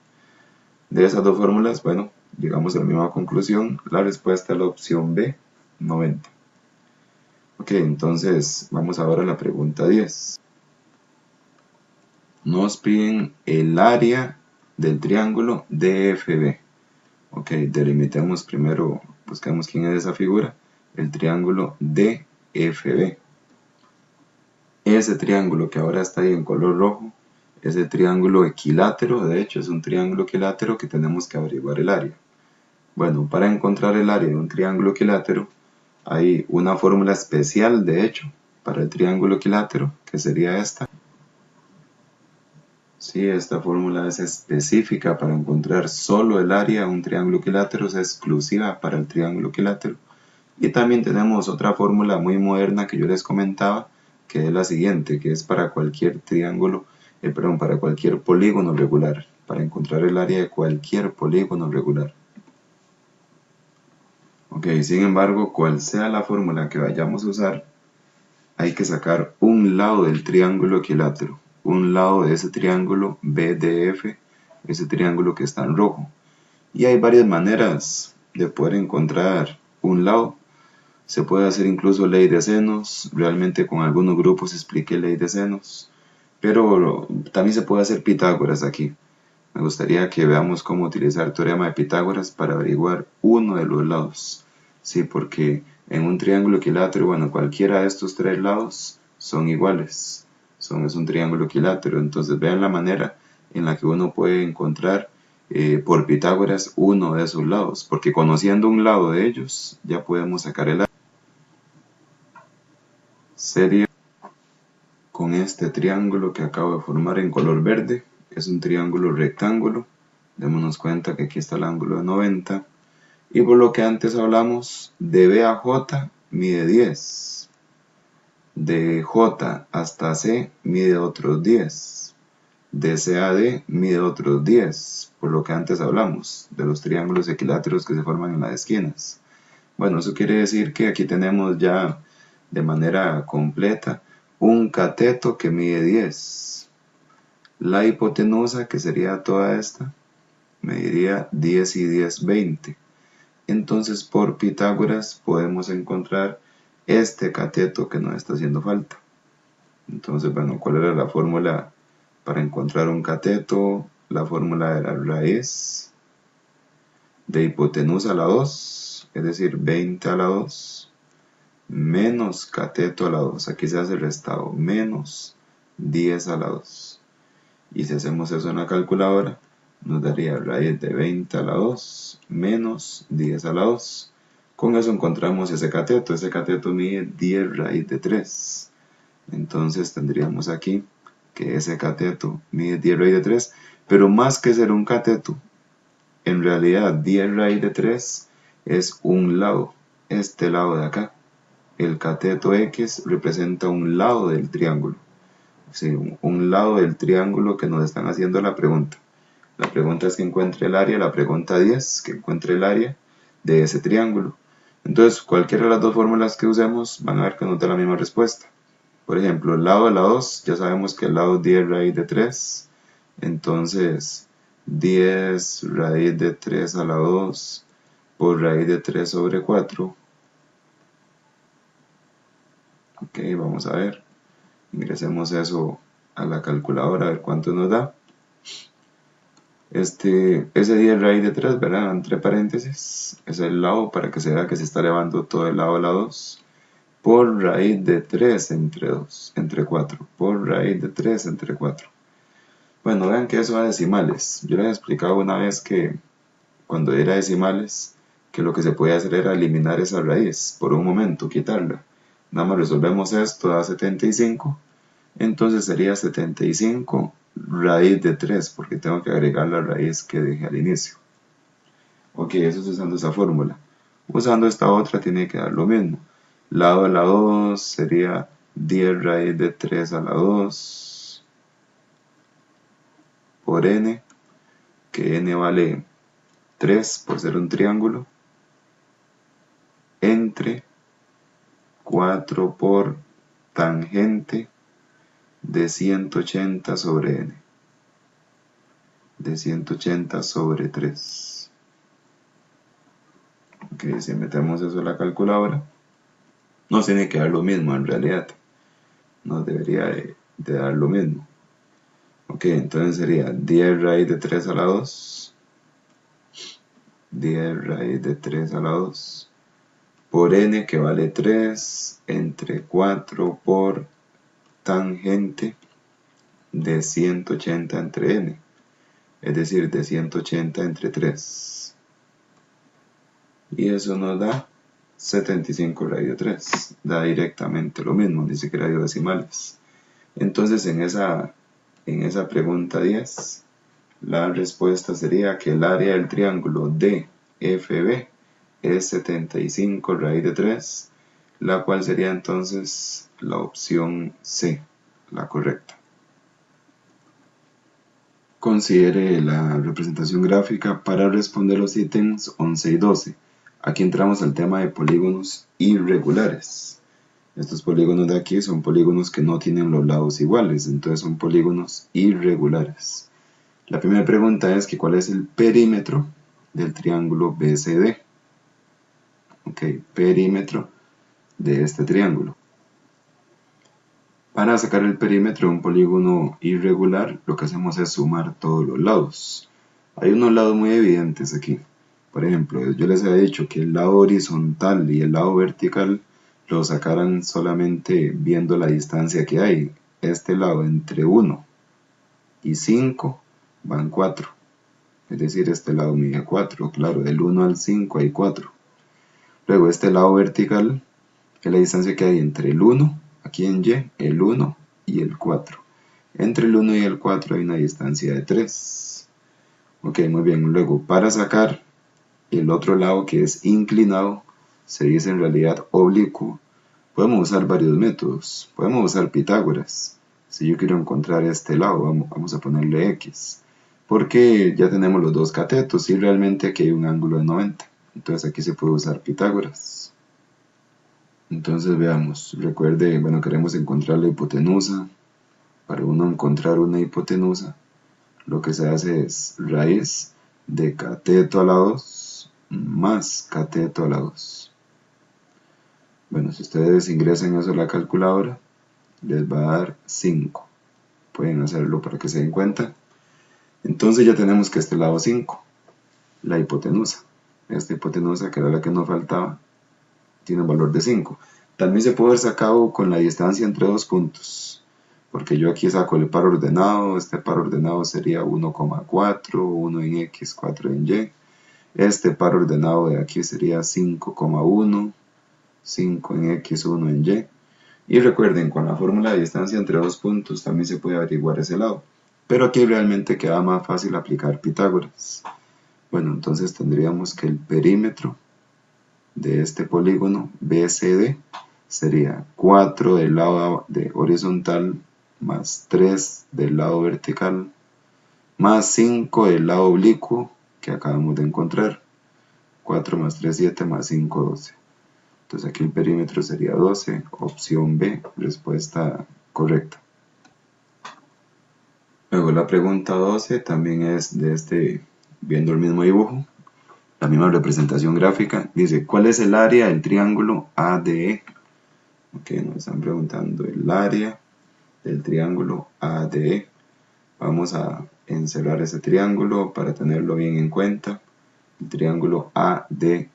S1: De esas dos fórmulas, bueno, llegamos a la misma conclusión. La respuesta es la opción B, 90. Ok, entonces vamos ahora a la pregunta 10. Nos piden el área del triángulo DFB. Ok, delimitemos primero, buscamos quién es esa figura, el triángulo DFB. Ese triángulo que ahora está ahí en color rojo, es el triángulo equilátero, de hecho es un triángulo equilátero que tenemos que averiguar el área. Bueno, para encontrar el área de un triángulo equilátero, hay una fórmula especial, de hecho, para el triángulo equilátero, que sería esta. Sí, esta fórmula es específica para encontrar solo el área de un triángulo equilátero, es exclusiva para el triángulo equilátero. Y también tenemos otra fórmula muy moderna que yo les comentaba, que es la siguiente, que es para cualquier triángulo, para cualquier polígono regular, para encontrar el área de cualquier polígono regular. Ok, sin embargo, cual sea la fórmula que vayamos a usar, hay que sacar un lado del triángulo equilátero, un lado de ese triángulo BDF, ese triángulo que está en rojo. Y hay varias maneras de poder encontrar un lado. Se puede hacer incluso ley de senos, realmente con algunos grupos expliqué ley de senos, pero también se puede hacer Pitágoras aquí. Me gustaría que veamos cómo utilizar teorema de Pitágoras para averiguar uno de los lados. Sí, porque en un triángulo equilátero, bueno, cualquiera de estos tres lados son iguales. Es un triángulo equilátero. Entonces vean la manera en la que uno puede encontrar por Pitágoras uno de esos lados. Porque conociendo un lado de ellos, ya podemos sacar el área. Sería con este triángulo que acabo de formar en color verde. Es un triángulo rectángulo. Démonos cuenta que aquí está el ángulo de 90. Y por lo que antes hablamos, de B a J mide 10. De J hasta C mide otros 10. De C a D mide otros 10. Por lo que antes hablamos, de los triángulos equiláteros que se forman en las esquinas. Bueno, eso quiere decir que aquí tenemos ya de manera completa un cateto que mide 10. La hipotenusa, que sería toda esta, mediría 10 y 10, 20. Entonces por Pitágoras podemos encontrar este cateto que nos está haciendo falta. Entonces, bueno, ¿cuál era la fórmula para encontrar un cateto? La fórmula era raíz de hipotenusa a la 2, es decir, 20 a la 2, menos cateto a la 2. Aquí se hace el restado, menos 10 a la 2. Y si hacemos eso en la calculadora, nos daría raíz de 20 a la 2 menos 10 a la 2. Con eso encontramos ese cateto. Ese cateto mide 10 raíz de 3. Entonces tendríamos aquí que ese cateto mide 10 raíz de 3. Pero más que ser un cateto, en realidad 10 raíz de 3 es un lado. Este lado de acá. El cateto X representa un lado del triángulo. Sí, un lado del triángulo que nos están haciendo la pregunta. La pregunta es que encuentre el área, la pregunta 10, que encuentre el área de ese triángulo. Entonces, cualquiera de las dos fórmulas que usemos, van a ver que nos da la misma respuesta. Por ejemplo, el lado de la 2, ya sabemos que el lado es 10 raíz de 3. Entonces, 10 raíz de 3 a la 2 por raíz de 3 sobre 4. Ok, vamos a ver. Ingresemos eso a la calculadora a ver cuánto nos da. Ese 10 raíz de 3, ¿verdad? Entre paréntesis, es el lado para que se vea que se está elevando todo el lado a la 2 por raíz de 3 entre 4, por raíz de 3 entre 4. Bueno, vean que eso a decimales. Yo les he explicado una vez que cuando era decimales, que lo que se podía hacer era eliminar esa raíz por un momento, quitarla. Nada más resolvemos esto, da 75. Entonces sería 75 raíz de 3, porque tengo que agregar la raíz que dejé al inicio. Ok, eso es usando esa fórmula. Usando esta otra tiene que dar lo mismo. Lado de la 2 sería 10 raíz de 3 a la 2 por n, que n vale 3 por ser un triángulo, entre 4 por tangente de 180 sobre n, de 180 sobre 3. Ok, si metemos eso en la calculadora, Nos tiene que dar lo mismo en realidad. Nos debería de dar lo mismo. Ok, entonces sería 10 raíz de 3 a la 2. 10 raíz de 3 a la 2. Por n, que vale 3, entre 4 por tangente de 180 entre n. Es decir, de 180 entre 3. Y eso nos da 75 raíz de 3. Da directamente lo mismo, ni siquiera dio decimales. Entonces en esa pregunta 10, la respuesta sería que el área del triángulo DFB es 75 raíz de 3, la cual sería entonces la opción C, la correcta. Considere la representación gráfica para responder los ítems 11 y 12. Aquí entramos al tema de polígonos irregulares. Estos polígonos de aquí son polígonos que no tienen los lados iguales, entonces son polígonos irregulares. La primera pregunta es que ¿cuál es el perímetro del triángulo BCD? Ok, perímetro de este triángulo. Para sacar el perímetro de un polígono irregular, lo que hacemos es sumar todos los lados. Hay unos lados muy evidentes aquí. Por ejemplo, yo les he dicho que el lado horizontal y el lado vertical lo sacaran solamente viendo la distancia que hay. Este lado entre 1 y 5 van 4. Es decir, este lado mide 4. Claro, del 1 al 5 hay 4. Luego este lado vertical es la distancia que hay entre el 1, aquí en Y, el 1 y el 4. Entre el 1 y el 4 hay una distancia de 3. Ok, muy bien. Luego, para sacar el otro lado que es inclinado, se dice en realidad oblicuo, podemos usar varios métodos. Podemos usar Pitágoras. Si yo quiero encontrar este lado, vamos a ponerle X. Porque ya tenemos los dos catetos y realmente aquí hay un ángulo de 90. Entonces aquí se puede usar Pitágoras. Entonces veamos, recuerde, bueno, queremos encontrar la hipotenusa. Para uno encontrar una hipotenusa, lo que se hace es raíz de cateto a la 2 más cateto a la 2. Bueno, si ustedes ingresan eso a la calculadora, les va a dar 5. Pueden hacerlo para que se den cuenta. Entonces ya tenemos que este lado 5, la hipotenusa. Esta hipotenusa, que era la que nos faltaba, tiene un valor de 5. También se puede haber sacado con la distancia entre dos puntos, porque yo aquí saco el par ordenado. Este par ordenado sería 1,4, 1 en X, 4 en Y. Este par ordenado de aquí sería 5,1, 5 en X, 1 en Y. Y recuerden, con la fórmula de distancia entre dos puntos también se puede averiguar ese lado. Pero aquí realmente queda más fácil aplicar Pitágoras. Bueno, entonces tendríamos que el perímetro de este polígono BCD sería 4 del lado horizontal más 3 del lado vertical más 5 del lado oblicuo que acabamos de encontrar. 4 más 3, 7 más 5, 12. Entonces aquí el perímetro sería 12, opción B, respuesta correcta. Luego la pregunta 12 también es de viendo el mismo dibujo, la misma representación gráfica. Dice, ¿cuál es el área del triángulo ADE? Ok, nos están preguntando el área del triángulo ADE. Vamos a encerrar ese triángulo para tenerlo bien en cuenta. El triángulo ADE.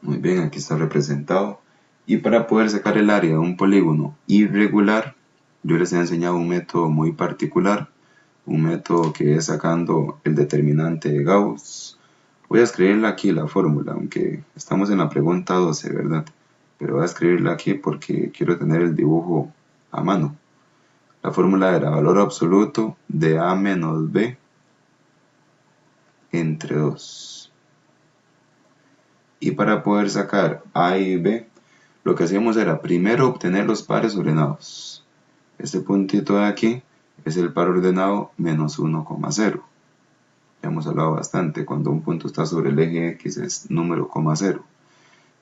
S1: Muy bien, aquí está representado. Y para poder sacar el área de un polígono irregular, yo les he enseñado un método muy particular, un método que es sacando el determinante de Gauss. Voy a escribirle aquí la fórmula, aunque estamos en la pregunta 12, ¿verdad? Pero voy a escribirla aquí porque quiero tener el dibujo a mano. La fórmula era valor absoluto de A menos B entre 2. Y para poder sacar A y B, lo que hacíamos era primero obtener los pares ordenados. Este puntito de aquí es el par ordenado menos 1,0. Ya hemos hablado bastante, cuando un punto está sobre el eje X es número 0.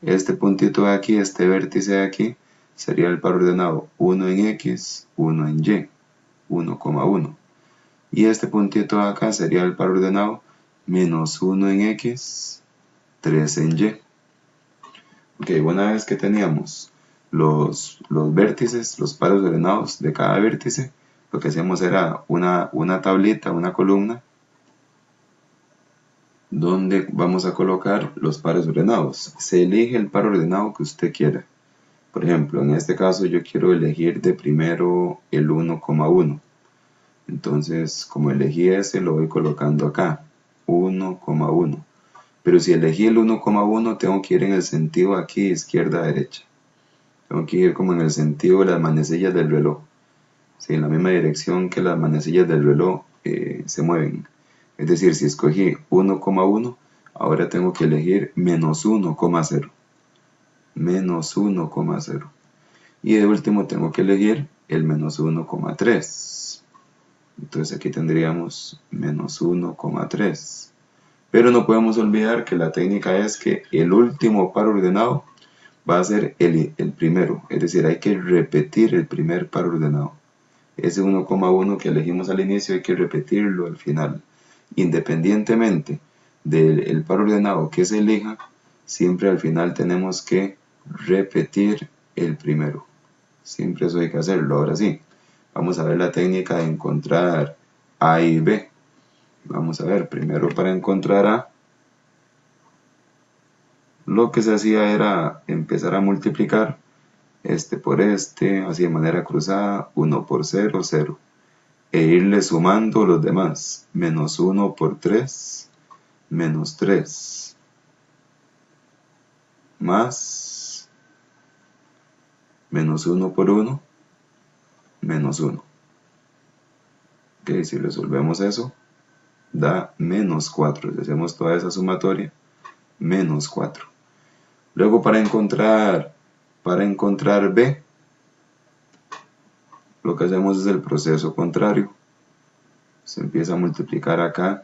S1: Este puntito de aquí, este vértice de aquí, sería el par ordenado 1 en X, 1 en Y, 1,1. Y este puntito de acá sería el par ordenado menos 1 en X, 3 en Y. Ok, una vez que teníamos los vértices, los pares ordenados de cada vértice, lo que hacíamos era una tablita, una columna, donde vamos a colocar los pares ordenados. Se elige el par ordenado que usted quiera. Por ejemplo, en este caso yo quiero elegir de primero el 1,1. Entonces, como elegí ese, lo voy colocando acá, 1,1. Pero si elegí el 1,1, tengo que ir en el sentido aquí, izquierda a derecha. Tengo que ir como en el sentido de las manecillas del reloj. Sí, en la misma dirección que las manecillas del reloj se mueven. Es decir, si escogí 1,1, ahora tengo que elegir menos 1,0. Menos 1,0. Y de último tengo que elegir el menos 1,3. Entonces aquí tendríamos menos 1,3. Pero no podemos olvidar que la técnica es que el último par ordenado va a ser el primero. Es decir, hay que repetir el primer par ordenado. Ese 1,1 que elegimos al inicio hay que repetirlo al final. Independientemente del par ordenado que se elija, siempre al final tenemos que repetir el primero. Siempre eso hay que hacerlo. Ahora sí, vamos a ver la técnica de encontrar A y B. Vamos a ver, primero para encontrar A, lo que se hacía era empezar a multiplicar este por este, así de manera cruzada, 1 por 0, 0. E irle sumando los demás, menos 1 por 3, menos 3, más menos 1 por 1, menos 1. Ok, si resolvemos eso, da menos 4. Si hacemos toda esa sumatoria, menos 4. Luego para encontrar B, lo que hacemos es el proceso contrario. Se empieza a multiplicar acá.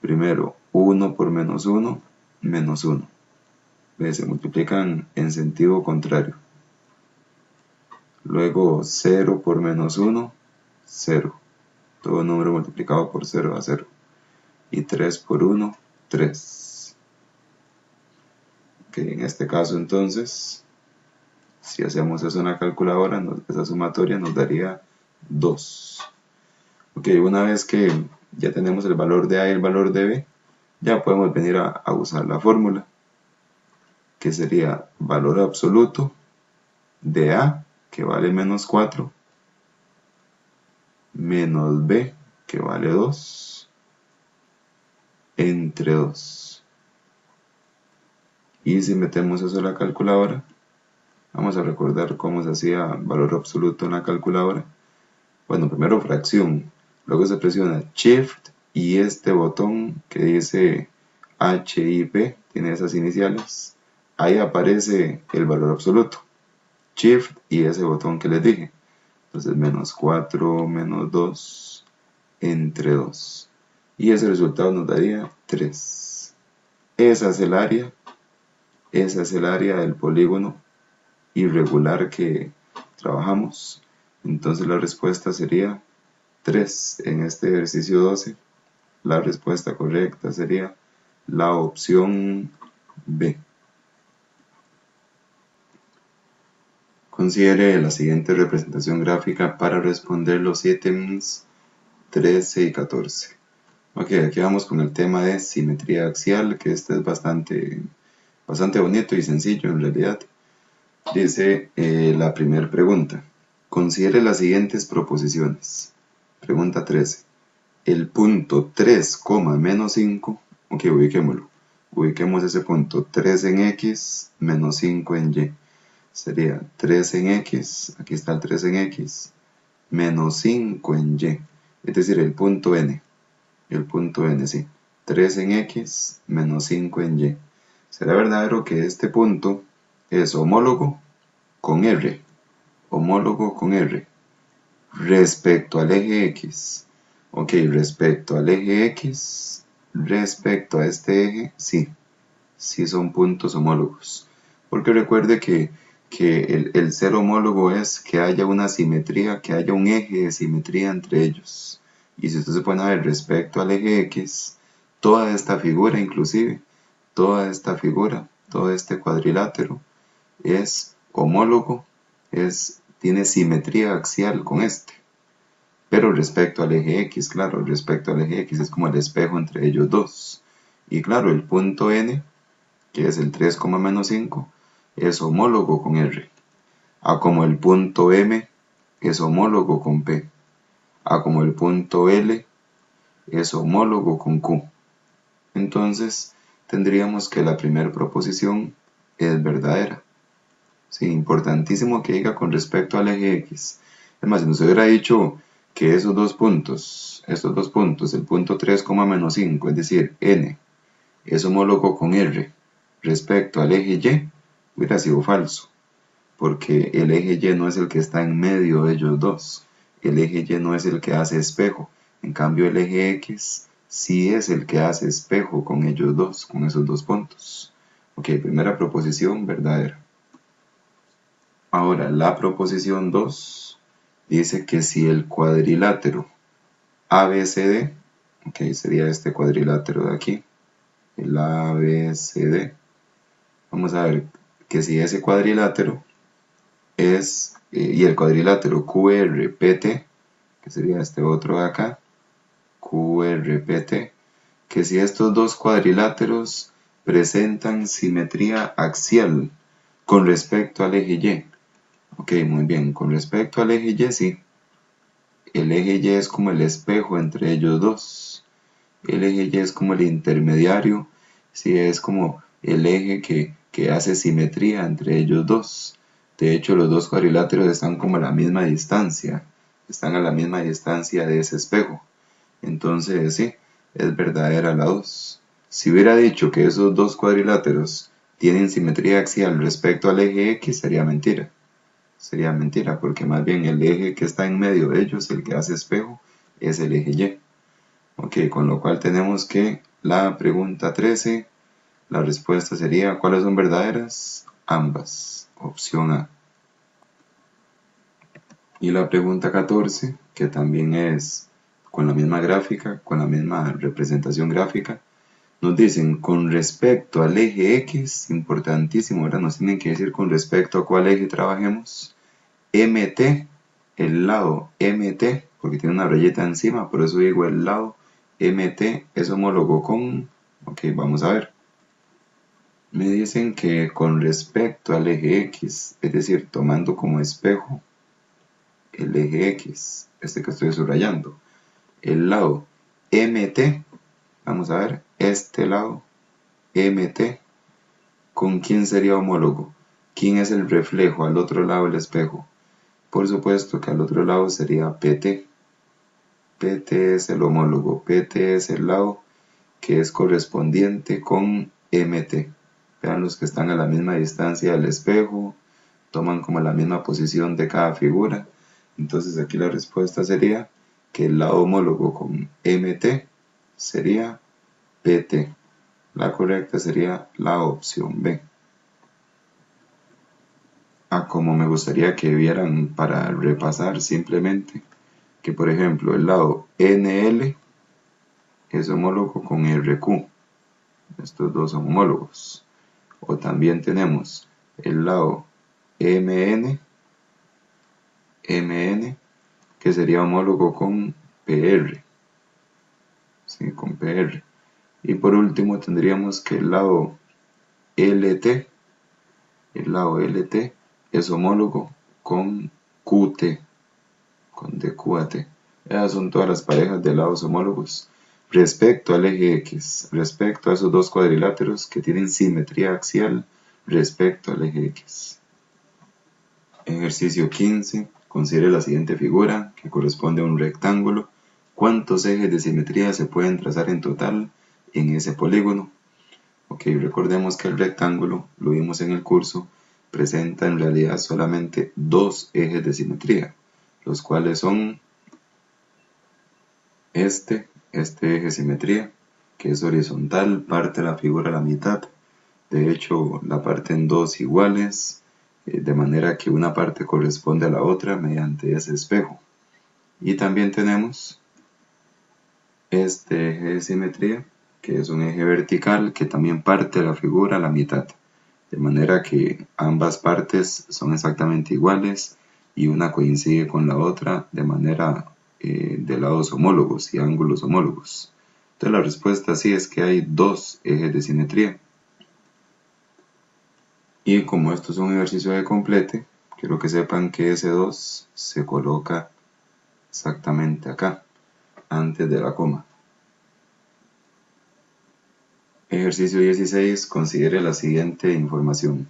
S1: Primero 1 por menos 1, menos 1. Se multiplican en sentido contrario. Luego 0 por menos 1, 0. Todo número multiplicado por 0 da 0. Y 3 por 1, 3. Ok, en este caso entonces, si hacemos eso en la calculadora, esa sumatoria nos daría 2. Ok, una vez que ya tenemos el valor de A y el valor de B, ya podemos venir a usar la fórmula, que sería valor absoluto de A, que vale menos 4, menos B, que vale 2, entre 2. Y si metemos eso en la calculadora, vamos a recordar cómo se hacía valor absoluto en la calculadora. Bueno, primero fracción, luego se presiona Shift y este botón que dice HIP, tiene esas iniciales, ahí aparece el valor absoluto. Shift y ese botón que les dije. Entonces menos 4 menos 2 entre 2. Y ese resultado nos daría 3. Esa es el área del polígono irregular que trabajamos. Entonces la respuesta sería 3. En este ejercicio 12, la respuesta correcta sería la opción B. Considere la siguiente representación gráfica para responder los ítems 13 y 14. Ok, aquí vamos con el tema de simetría axial, que este es bastante bonito y sencillo en realidad. Dice la primera pregunta. Considere las siguientes proposiciones. Pregunta 13. El punto 3, menos 5, ok, ubiquémoslo. Ubiquemos ese punto 3 en X menos 5 en Y. Sería 3 en X, aquí está el 3 en X, menos 5 en Y. Es decir, el punto N. El punto N, sí. 3 en X menos 5 en Y. ¿Será verdadero que este punto es homólogo con R? Homólogo con R. Respecto al eje X. Ok, respecto al eje X, respecto a este eje, sí. Sí son puntos homólogos. Porque recuerde que el ser homólogo es que haya una simetría, que haya un eje de simetría entre ellos. Y si usted se pone a ver respecto al eje X, toda esta figura inclusive, toda esta figura todo este cuadrilátero es homólogo, tiene simetría axial con este. Pero respecto al eje X, claro, respecto al eje X es como el espejo entre ellos dos. Y claro, el punto N, que es el 3,-5, es homólogo con R. A como el punto M es homólogo con P. A como el punto L es homólogo con Q. Entonces, tendríamos que la primera proposición es verdadera. Sí, importantísimo que diga con respecto al eje X. Además, si nos hubiera dicho que estos dos puntos, el punto 3,-5, es decir, N, es homólogo con R respecto al eje Y, hubiera sido falso, porque el eje Y no es el que está en medio de ellos dos, el eje Y no es el que hace espejo, en cambio el eje X sí es el que hace espejo con ellos dos, con esos dos puntos. Ok, primera proposición verdadera. Ahora, la proposición 2 dice que si el cuadrilátero ABCD, ok, sería este cuadrilátero de aquí, el ABCD, vamos a ver que si ese cuadrilátero es, y el cuadrilátero QRPT, que sería este otro de acá, QRPT, que si estos dos cuadriláteros presentan simetría axial con respecto al eje Y. Ok, muy bien, con respecto al eje Y, sí. El eje Y es como el espejo entre ellos dos. El eje Y es como el intermediario, sí, es como el eje que hace simetría entre ellos dos. De hecho, los dos cuadriláteros están como a la misma distancia. Están a la misma distancia de ese espejo. Entonces, sí, es verdadera la 2. Si hubiera dicho que esos dos cuadriláteros tienen simetría axial respecto al eje X, sería mentira. Sería mentira, porque más bien el eje que está en medio de ellos, el que hace espejo, es el eje Y. Ok, con lo cual tenemos que la pregunta 13, la respuesta sería, ¿cuáles son verdaderas? Ambas, opción A. Y la pregunta 14, que también es con la misma gráfica, con la misma representación gráfica, nos dicen con respecto al eje X, importantísimo, ¿verdad? Nos tienen que decir con respecto a cuál eje trabajemos. MT, el lado MT, porque tiene una rayeta encima, por eso digo el lado MT es homólogo con, ok, vamos a ver. Me dicen que con respecto al eje X, es decir, tomando como espejo el eje X, este que estoy subrayando, el lado MT, vamos a ver, este lado MT, ¿con quién sería homólogo? ¿Quién es el reflejo al otro lado del espejo? Por supuesto que al otro lado sería PT. PT es el homólogo, PT es el lado que es correspondiente con MT. Vean los que están a la misma distancia del espejo, toman como la misma posición de cada figura. Entonces aquí la respuesta sería que el lado homólogo con MT sería PT. La correcta sería la opción B. Como me gustaría que vieran para repasar simplemente que por ejemplo el lado NL es homólogo con RQ. Estos dos son homólogos. O también tenemos el lado MN, que sería homólogo con PR. Sí, con PR. Y por último tendríamos que el lado LT es homólogo con QT, con DQAT. Esas son todas las parejas de lados homólogos respecto al eje X, respecto a esos dos cuadriláteros que tienen simetría axial respecto al eje X. Ejercicio 15. Considere la siguiente figura que corresponde a un rectángulo. ¿Cuántos ejes de simetría se pueden trazar en total en ese polígono? Ok, recordemos que el rectángulo, lo vimos en el curso, presenta en realidad solamente dos ejes de simetría, los cuales son este eje de simetría, que es horizontal, parte la figura a la mitad. De hecho, la parte en dos iguales, de manera que una parte corresponde a la otra mediante ese espejo. Y también tenemos este eje de simetría, que es un eje vertical que también parte la figura a la mitad. de manera que ambas partes son exactamente iguales y una coincide con la otra de manera de lados homólogos y ángulos homólogos. Entonces la respuesta sí es que hay dos ejes de simetría. Y como esto es un ejercicio de complete, quiero que sepan que ese 2 se coloca exactamente acá, antes de la coma. Ejercicio 16. Considere la siguiente información.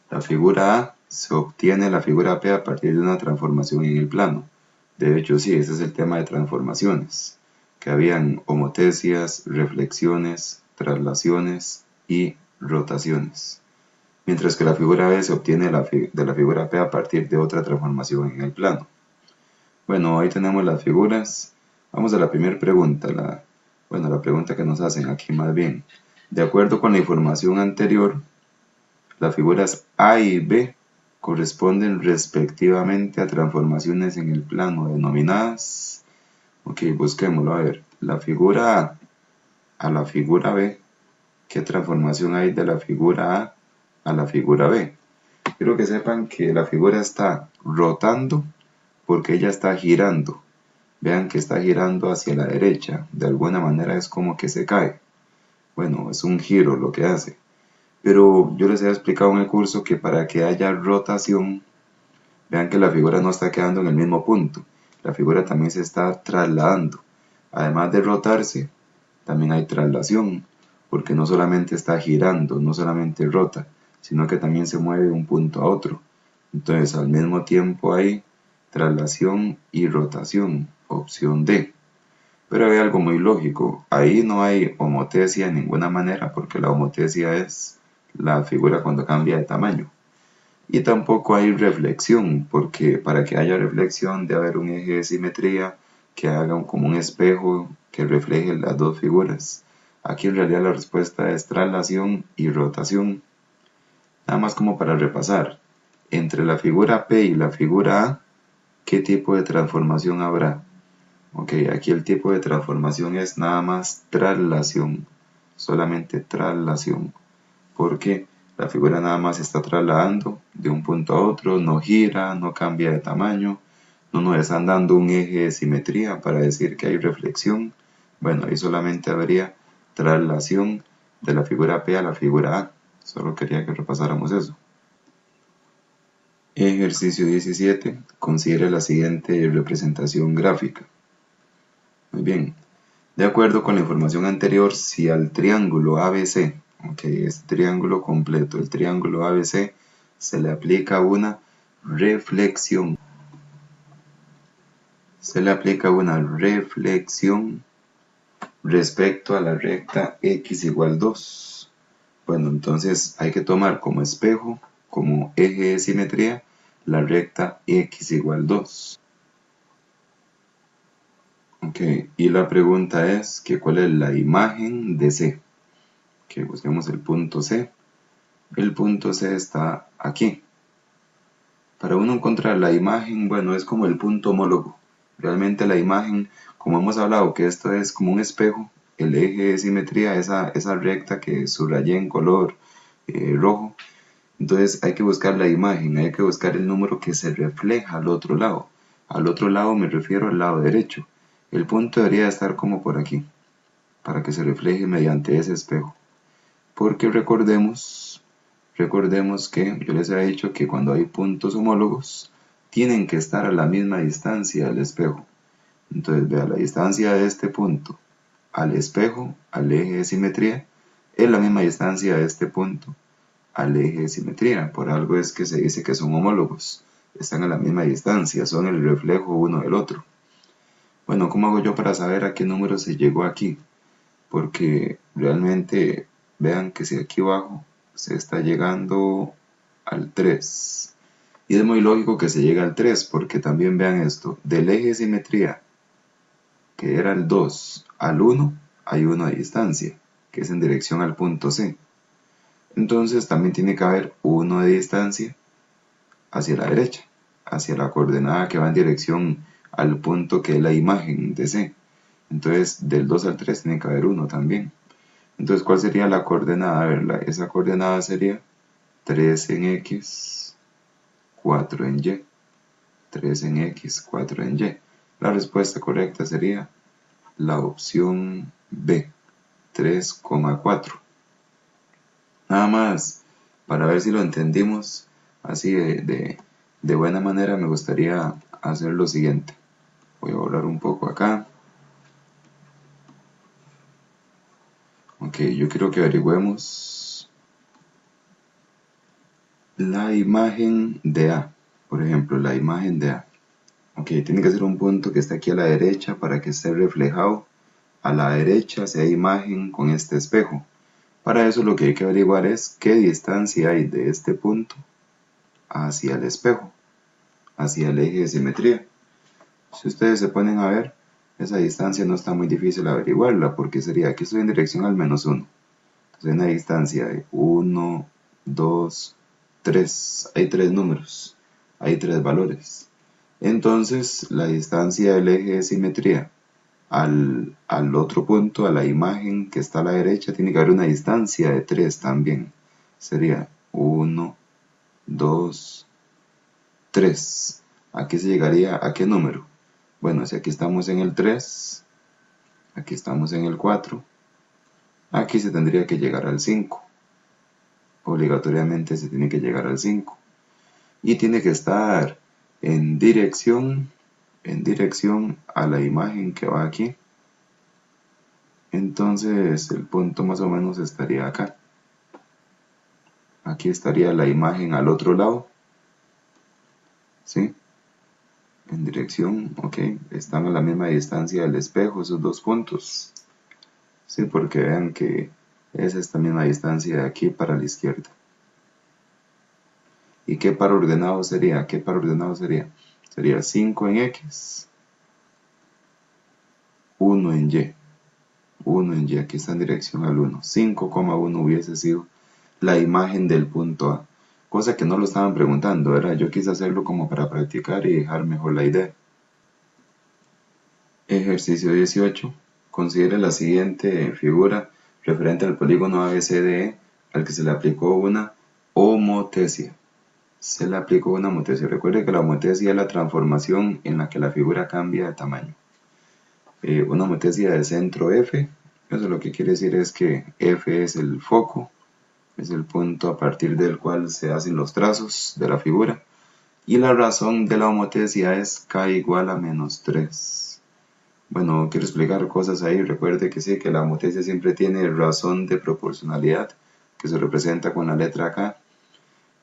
S1: La figura A se obtiene la figura P a partir de una transformación en el plano. De hecho, sí, ese es el tema de transformaciones, que habían homotesias, reflexiones, traslaciones y rotaciones. Mientras que la figura B se obtiene de la figura P a partir de otra transformación en el plano. Bueno, ahí tenemos las figuras. Vamos a la primera pregunta, la pregunta que nos hacen aquí más bien. De acuerdo con la información anterior, las figuras A y B corresponden respectivamente a transformaciones en el plano denominadas. Ok, busquémoslo, a ver. La figura A la figura B. ¿Qué transformación hay de la figura A la figura B? Quiero que sepan que la figura está rotando porque ella está girando. Vean que está girando hacia la derecha. De alguna manera es como que se cae. Bueno, es un giro lo que hace. Pero yo les he explicado en el curso que para que haya rotación, vean que la figura no está quedando en el mismo punto. La figura también se está trasladando. Además de rotarse, también hay traslación, porque no solamente está girando, no solamente rota, sino que también se mueve de un punto a otro. Entonces, al mismo tiempo hay traslación y rotación, opción D. Pero hay algo muy lógico, ahí no hay homotesia de ninguna manera, porque la homotesia es la figura cuando cambia de tamaño. Y tampoco hay reflexión, porque para que haya reflexión debe haber un eje de simetría que haga como un espejo que refleje las dos figuras. Aquí en realidad la respuesta es traslación y rotación. Nada más como para repasar, entre la figura P y la figura A, ¿qué tipo de transformación habrá? Ok, aquí el tipo de transformación es nada más traslación, solamente traslación, porque la figura nada más se está trasladando de un punto a otro, no gira, no cambia de tamaño, no nos están dando un eje de simetría para decir que hay reflexión. Bueno, ahí solamente habría traslación de la figura P a la figura A. Solo quería que repasáramos eso. Ejercicio 17. Considere la siguiente representación gráfica. Muy bien. De acuerdo con la información anterior, si al triángulo ABC, ok, este triángulo completo, el triángulo ABC, se le aplica una reflexión. Se le aplica una reflexión respecto a la recta x igual 2. Bueno, entonces hay que tomar como espejo, como eje de simetría, la recta x igual 2. Ok, y la pregunta es que ¿cuál es la imagen de C? Que busquemos el punto C. El punto C está aquí. Para uno encontrar la imagen, bueno, es como el punto homólogo. Realmente la imagen, como hemos hablado que esto es como un espejo, el eje de simetría, esa recta que subrayé en color rojo, entonces hay que buscar la imagen, hay que buscar el número que se refleja al otro lado. Al otro lado me refiero al lado derecho. El punto debería estar como por aquí, para que se refleje mediante ese espejo. Porque recordemos que yo les he dicho que cuando hay puntos homólogos, tienen que estar a la misma distancia del espejo. Entonces, vea, la distancia de este punto al espejo, al eje de simetría, es la misma distancia de este punto al eje de simetría. Por algo es que se dice que son homólogos. Están a la misma distancia, son el reflejo uno del otro. Bueno, ¿cómo hago yo para saber a qué número se llegó aquí? Porque realmente vean que si aquí abajo se está llegando al 3. Y es muy lógico que se llegue al 3, porque también vean esto, del eje de simetría, que era el 2, al 1, hay 1 de distancia, que es en dirección al punto C. Entonces también tiene que haber 1 de distancia hacia la derecha, hacia la coordenada que va en dirección al punto que es la imagen de C. Entonces del 2 al 3 tiene que haber 1 también. Entonces, ¿cuál sería la coordenada? A ver, esa coordenada sería 3 en X, 4 en Y. 3 en X, 4 en Y. La respuesta correcta sería la opción B, 3,4. Nada más, para ver si lo entendimos así de buena manera, me gustaría hacer lo siguiente. Voy a borrar un poco acá. Ok, yo quiero que averigüemos la imagen de A. Por ejemplo, la imagen de A. Ok, tiene que ser un punto que esté aquí a la derecha para que esté reflejado a la derecha sea imagen con este espejo. Para eso lo que hay que averiguar es qué distancia hay de este punto hacia el espejo, hacia el eje de simetría. Si ustedes se ponen a ver, esa distancia no está muy difícil averiguarla, porque sería que estoy en dirección al menos 1. Entonces hay una distancia de 1, 2, 3. Hay 3 números, hay 3 valores. Entonces la distancia del eje de simetría al otro punto, a la imagen que está a la derecha, tiene que haber una distancia de 3 también. Sería 1, 2, 3. Aquí se llegaría a qué número. Bueno, si aquí estamos en el 3, aquí estamos en el 4, aquí se tendría que llegar al 5. Obligatoriamente se tiene que llegar al 5. Y tiene que estar en dirección a la imagen que va aquí. Entonces el punto más o menos estaría acá. Aquí estaría la imagen al otro lado. ¿Sí? En dirección, ok. Están a la misma distancia del espejo, esos dos puntos. Sí, porque vean que es esta misma distancia de aquí para la izquierda. ¿Y qué par ordenado sería? ¿Qué par ordenado sería? Sería 5 en X, 1 en Y. 1 en Y, aquí está en dirección al 1. 5,1 hubiese sido la imagen del punto A. Cosa que no lo estaban preguntando, ¿verdad? Yo quise hacerlo como para practicar y dejar mejor la idea. Ejercicio 18. Considere la siguiente figura referente al polígono ABCDE al que se le aplicó una homotesia. Se le aplicó una homotesia. Recuerde que la homotesia es la transformación en la que la figura cambia de tamaño. Una homotesia de centro F. Eso lo que quiere decir es que F es el foco, es el punto a partir del cual se hacen los trazos de la figura. Y la razón de la homotesia es K igual a menos 3. Bueno, quiero explicar cosas ahí. Recuerde que sí, que la homotesia siempre tiene razón de proporcionalidad, que se representa con la letra K.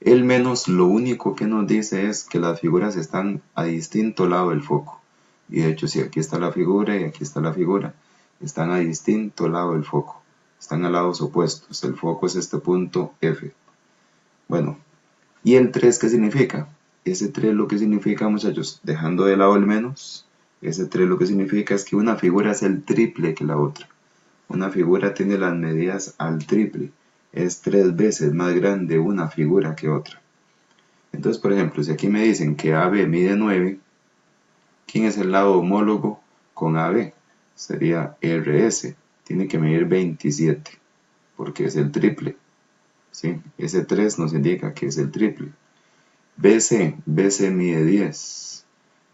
S1: El menos lo único que nos dice es que las figuras están a distinto lado del foco. Y de hecho, si aquí está la figura y aquí está la figura, están a distinto lado del foco. Están a lados opuestos. El foco es este punto F. Bueno, ¿y el 3 qué significa? Ese 3 lo que significa, muchachos, dejando de lado el menos, ese 3 lo que significa es que una figura es el triple que la otra. Una figura tiene las medidas al triple. Es 3 veces más grande una figura que otra. Entonces, por ejemplo, si aquí me dicen que AB mide 9, ¿quién es el lado homólogo con AB? Sería RS. Tiene que medir 27, porque es el triple. ¿Sí? Ese 3 nos indica que es el triple. BC mide 10.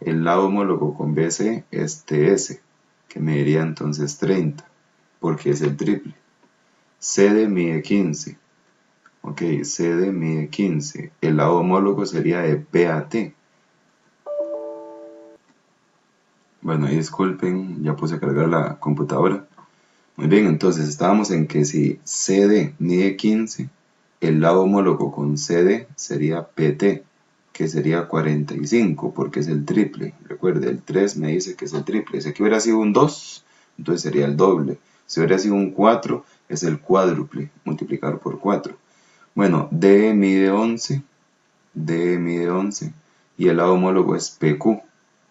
S1: El lado homólogo con BC es TS, que mediría entonces 30, porque es el triple. CD mide 15. Ok, CD mide 15. El lado homólogo sería de PAT. Bueno, disculpen, ya puse a cargar la computadora. Muy bien, entonces estábamos en que si CD mide 15, el lado homólogo con CD sería PT, que sería 45, porque es el triple. Recuerde, el 3 me dice que es el triple. Si aquí hubiera sido un 2, entonces sería el doble. Si hubiera sido un 4, es el cuádruple, multiplicado por 4. Bueno, D mide 11, y el lado homólogo es PQ.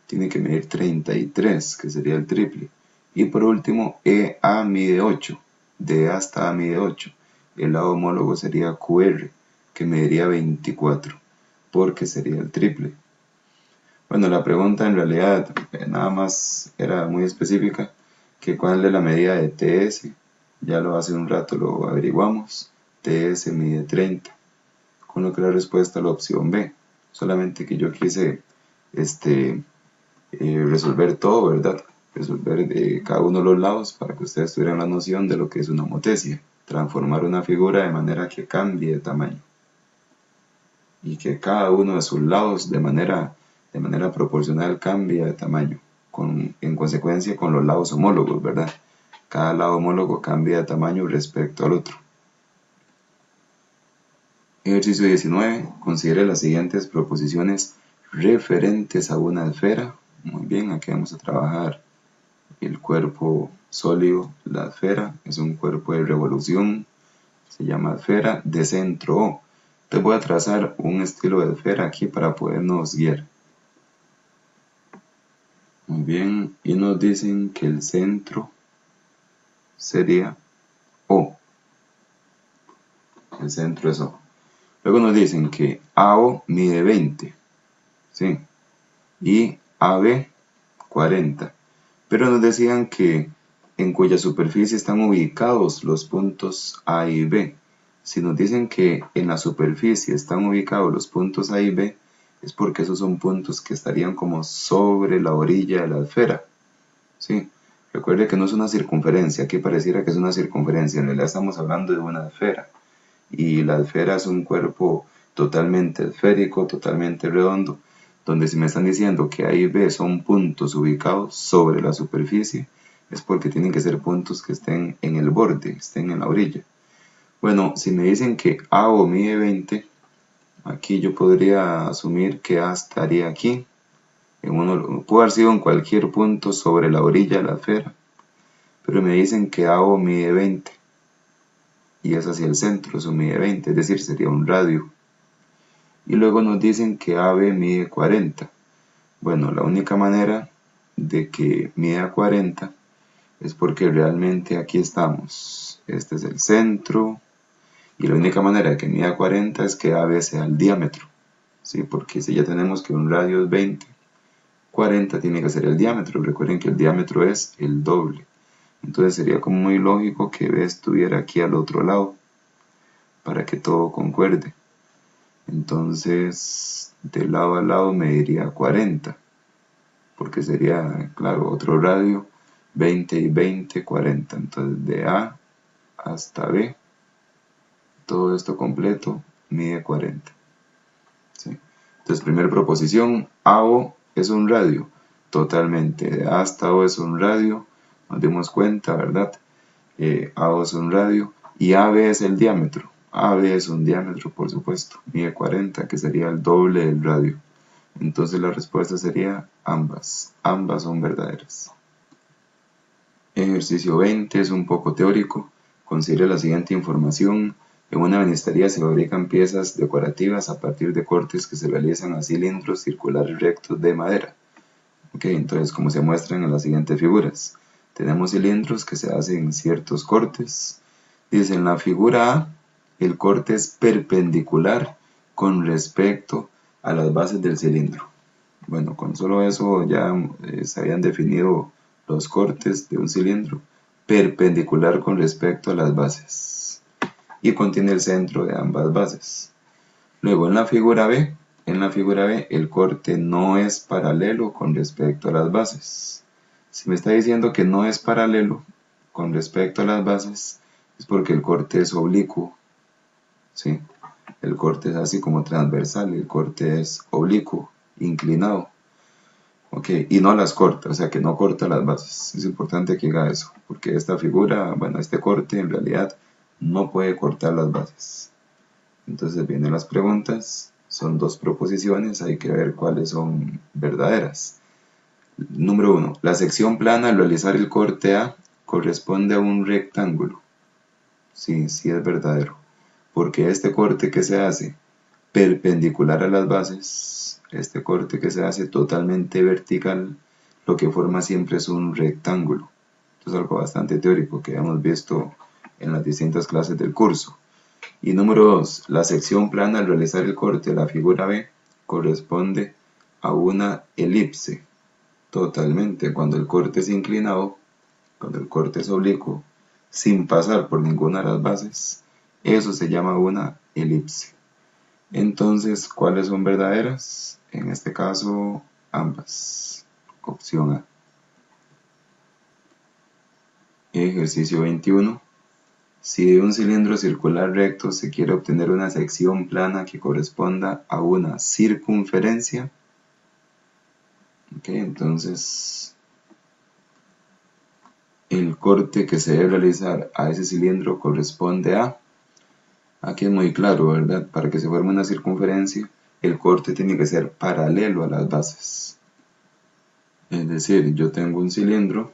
S1: Tiene que medir 33, que sería el triple. Y por último, EA mide 8. De A hasta A mide 8. El lado homólogo sería QR, que mediría 24, porque sería el triple. Bueno, la pregunta en realidad nada más era muy específica, que cuál es la medida de TS. Ya lo hace un rato lo averiguamos. TS mide 30. con lo que la respuesta es la opción B. Solamente que yo quise resolver todo, ¿verdad? Resolver cada uno de los lados para que ustedes tuvieran la noción de lo que es una homotesia. Transformar una figura de manera que cambie de tamaño. Y que cada uno de sus lados de manera proporcional cambie de tamaño. En consecuencia con los lados homólogos, ¿verdad? Cada lado homólogo cambia de tamaño respecto al otro. Ejercicio 19. Considere las siguientes proposiciones referentes a una esfera. Muy bien, aquí vamos a trabajar el cuerpo sólido. La esfera es un cuerpo de revolución, se llama esfera de centro O. Entonces voy a trazar un estilo de esfera aquí para podernos guiar. Muy bien, y nos dicen que el centro sería O. El centro es O. Luego nos dicen que AO mide 20, ¿sí? Y AB 40. Pero nos decían que en cuya superficie están ubicados los puntos A y B. Si nos dicen que en la superficie están ubicados los puntos A y B, es porque esos son puntos que estarían como sobre la orilla de la esfera, ¿sí? Recuerde que no es una circunferencia, aquí pareciera que es una circunferencia, en realidad estamos hablando de una esfera. Y la esfera es un cuerpo totalmente esférico, totalmente redondo, donde si me están diciendo que A y B son puntos ubicados sobre la superficie, es porque tienen que ser puntos que estén en el borde, estén en la orilla. Bueno, si me dicen que AO mide 20, aquí yo podría asumir que A estaría aquí, puede haber sido en cualquier punto sobre la orilla de la esfera, pero me dicen que AO mide 20. Y es hacia el centro, eso mide 20, es decir, sería un radio. Y luego nos dicen que AB mide 40. Bueno, la única manera de que mida 40 es porque realmente aquí estamos. Este es el centro. Y la única manera de que mida 40 es que AB sea el diámetro. ¿Sí? Porque si ya tenemos que un radio es 20, 40 tiene que ser el diámetro. Recuerden que el diámetro es el doble. Entonces sería como muy lógico que B estuviera aquí al otro lado, para que todo concuerde. Entonces, de lado a lado me diría 40, porque sería, claro, otro radio, 20 y 20, 40. Entonces, de A hasta B, todo esto completo mide 40. ¿Sí? Entonces, primera proposición, AO es un radio, totalmente. De A hasta O es un radio, nos dimos cuenta, ¿verdad? AO es un radio y AB es el diámetro. AB es un diámetro, por supuesto, mide 40, que sería el doble del radio. Entonces la respuesta sería ambas. Ambas son verdaderas. Ejercicio 20 es un poco teórico. Considere la siguiente información. En una ebanistería se fabrican piezas decorativas a partir de cortes que se realizan a cilindros circulares rectos de madera. Entonces, como se muestran en las siguientes figuras, tenemos cilindros que se hacen ciertos cortes. Dice en la figura A, el corte es perpendicular con respecto a las bases del cilindro. Bueno, con solo eso ya se habían definido los cortes de un cilindro, perpendicular con respecto a las bases, y contiene el centro de ambas bases. Luego en la figura B, el corte no es paralelo con respecto a las bases. Si me está diciendo que no es paralelo con respecto a las bases, es porque el corte es oblicuo. ¿Sí? El corte es así como transversal, el corte es oblicuo, inclinado. Y no las corta, o sea que no corta las bases. Es importante que haga eso, porque esta figura, bueno, este corte en realidad no puede cortar las bases. Entonces vienen las preguntas, son dos proposiciones, hay que ver cuáles son verdaderas. Número 1. La sección plana al realizar el corte A corresponde a un rectángulo. Sí, sí es verdadero. Porque este corte que se hace perpendicular a las bases, este corte que se hace totalmente vertical, lo que forma siempre es un rectángulo. Esto es algo bastante teórico que hemos visto en las distintas clases del curso. Y número 2, la sección plana al realizar el corte de la figura B corresponde a una elipse. Totalmente, cuando el corte es inclinado, cuando el corte es oblicuo, sin pasar por ninguna de las bases, eso se llama una elipse. Entonces, ¿cuáles son verdaderas? En este caso, ambas. Opción A. Ejercicio 21. Si de un cilindro circular recto se quiere obtener una sección plana que corresponda a una circunferencia, entonces el corte que se debe realizar a ese cilindro corresponde a, aquí es muy claro, ¿verdad? Para que se forme una circunferencia, el corte tiene que ser paralelo a las bases. Es decir, yo tengo un cilindro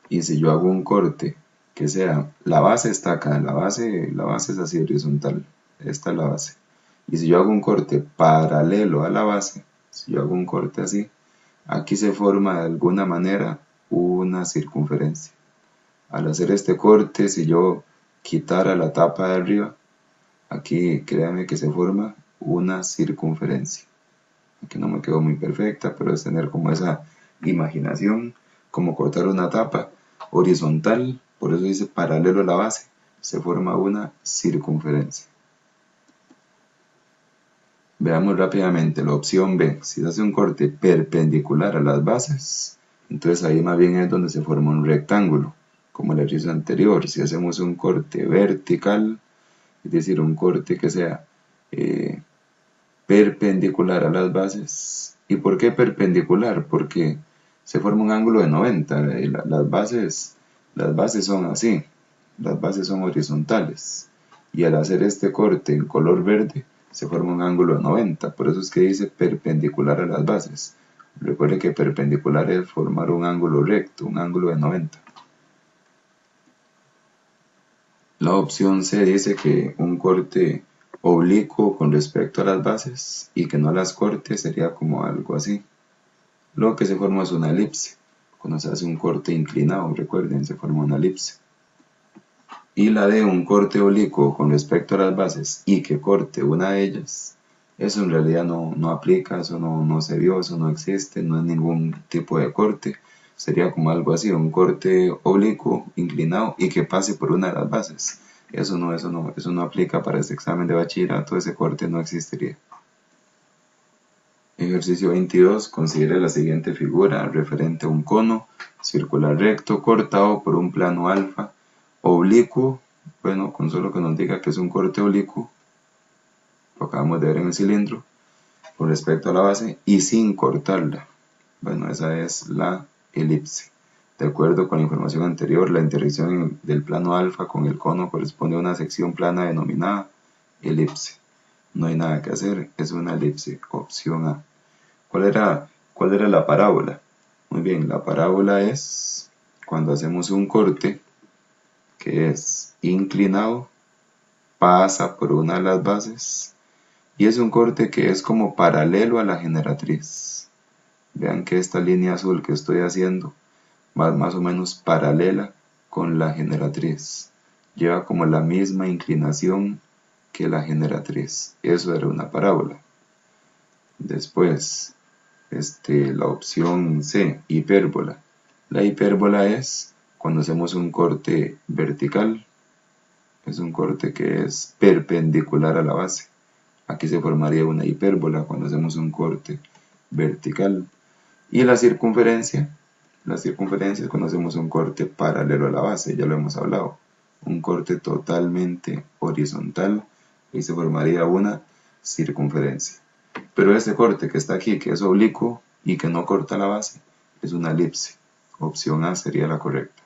S1: y si yo hago un corte que sea, la base está acá, la base es así horizontal, esta es la base. Y si yo hago un corte paralelo a la base, si yo hago un corte así, aquí se forma de alguna manera una circunferencia. Al hacer este corte, si yo quitara la tapa de arriba, aquí créanme que se forma una circunferencia. Aquí no me quedó muy perfecta, pero es tener como esa imaginación, como cortar una tapa horizontal, por eso dice paralelo a la base, se forma una circunferencia. Veamos rápidamente la opción B. Si se hace un corte perpendicular a las bases, entonces ahí más bien es donde se forma un rectángulo, como el ejercicio anterior. Si hacemos un corte vertical, es decir, un corte que sea perpendicular a las bases. ¿Y por qué perpendicular? Porque se forma un ángulo de 90. Las bases son así, las bases son horizontales. Y al hacer este corte en color verde, se forma un ángulo de 90. Por eso es que dice perpendicular a las bases. Recuerde que perpendicular es formar un ángulo recto, un ángulo de 90. La opción C dice que un corte oblicuo con respecto a las bases y que no las corte sería como algo así. Lo que se forma es una elipse. Cuando se hace un corte inclinado, recuerden, se forma una elipse. Y la de un corte oblicuo con respecto a las bases y que corte una de ellas, eso en realidad no aplica, eso no se vio, eso no existe, no es ningún tipo de corte. Sería como algo así, un corte oblicuo, inclinado y que pase por una de las bases. Eso no aplica para este examen de bachillerato, ese corte no existiría. Ejercicio 22. Considere la siguiente figura referente a un cono circular recto cortado por un plano alfa oblicuo. Bueno, con solo que nos diga que es un corte oblicuo, lo acabamos de ver en el cilindro, con respecto a la base y sin cortarla. Bueno, esa es la elipse. De acuerdo con la información anterior, la intersección del plano alfa con el cono corresponde a una sección plana denominada elipse. No hay nada que hacer, es una elipse. Opción A. ¿Cuál era la parábola? Muy bien, la parábola es cuando hacemos un corte que es inclinado, pasa por una de las bases y es un corte que es como paralelo a la generatriz. Vean que esta línea azul que estoy haciendo va más o menos paralela con la generatriz. Lleva como la misma inclinación que la generatriz. Eso era una parábola. Después, la opción C, hipérbola. La hipérbola es cuando hacemos un corte vertical. Es un corte que es perpendicular a la base. Aquí se formaría una hipérbola cuando hacemos un corte vertical. Y la circunferencia es cuando hacemos un corte paralelo a la base, ya lo hemos hablado. Un corte totalmente horizontal y se formaría una circunferencia. Pero este corte que está aquí, que es oblicuo y que no corta la base, es una elipse. Opción A sería la correcta.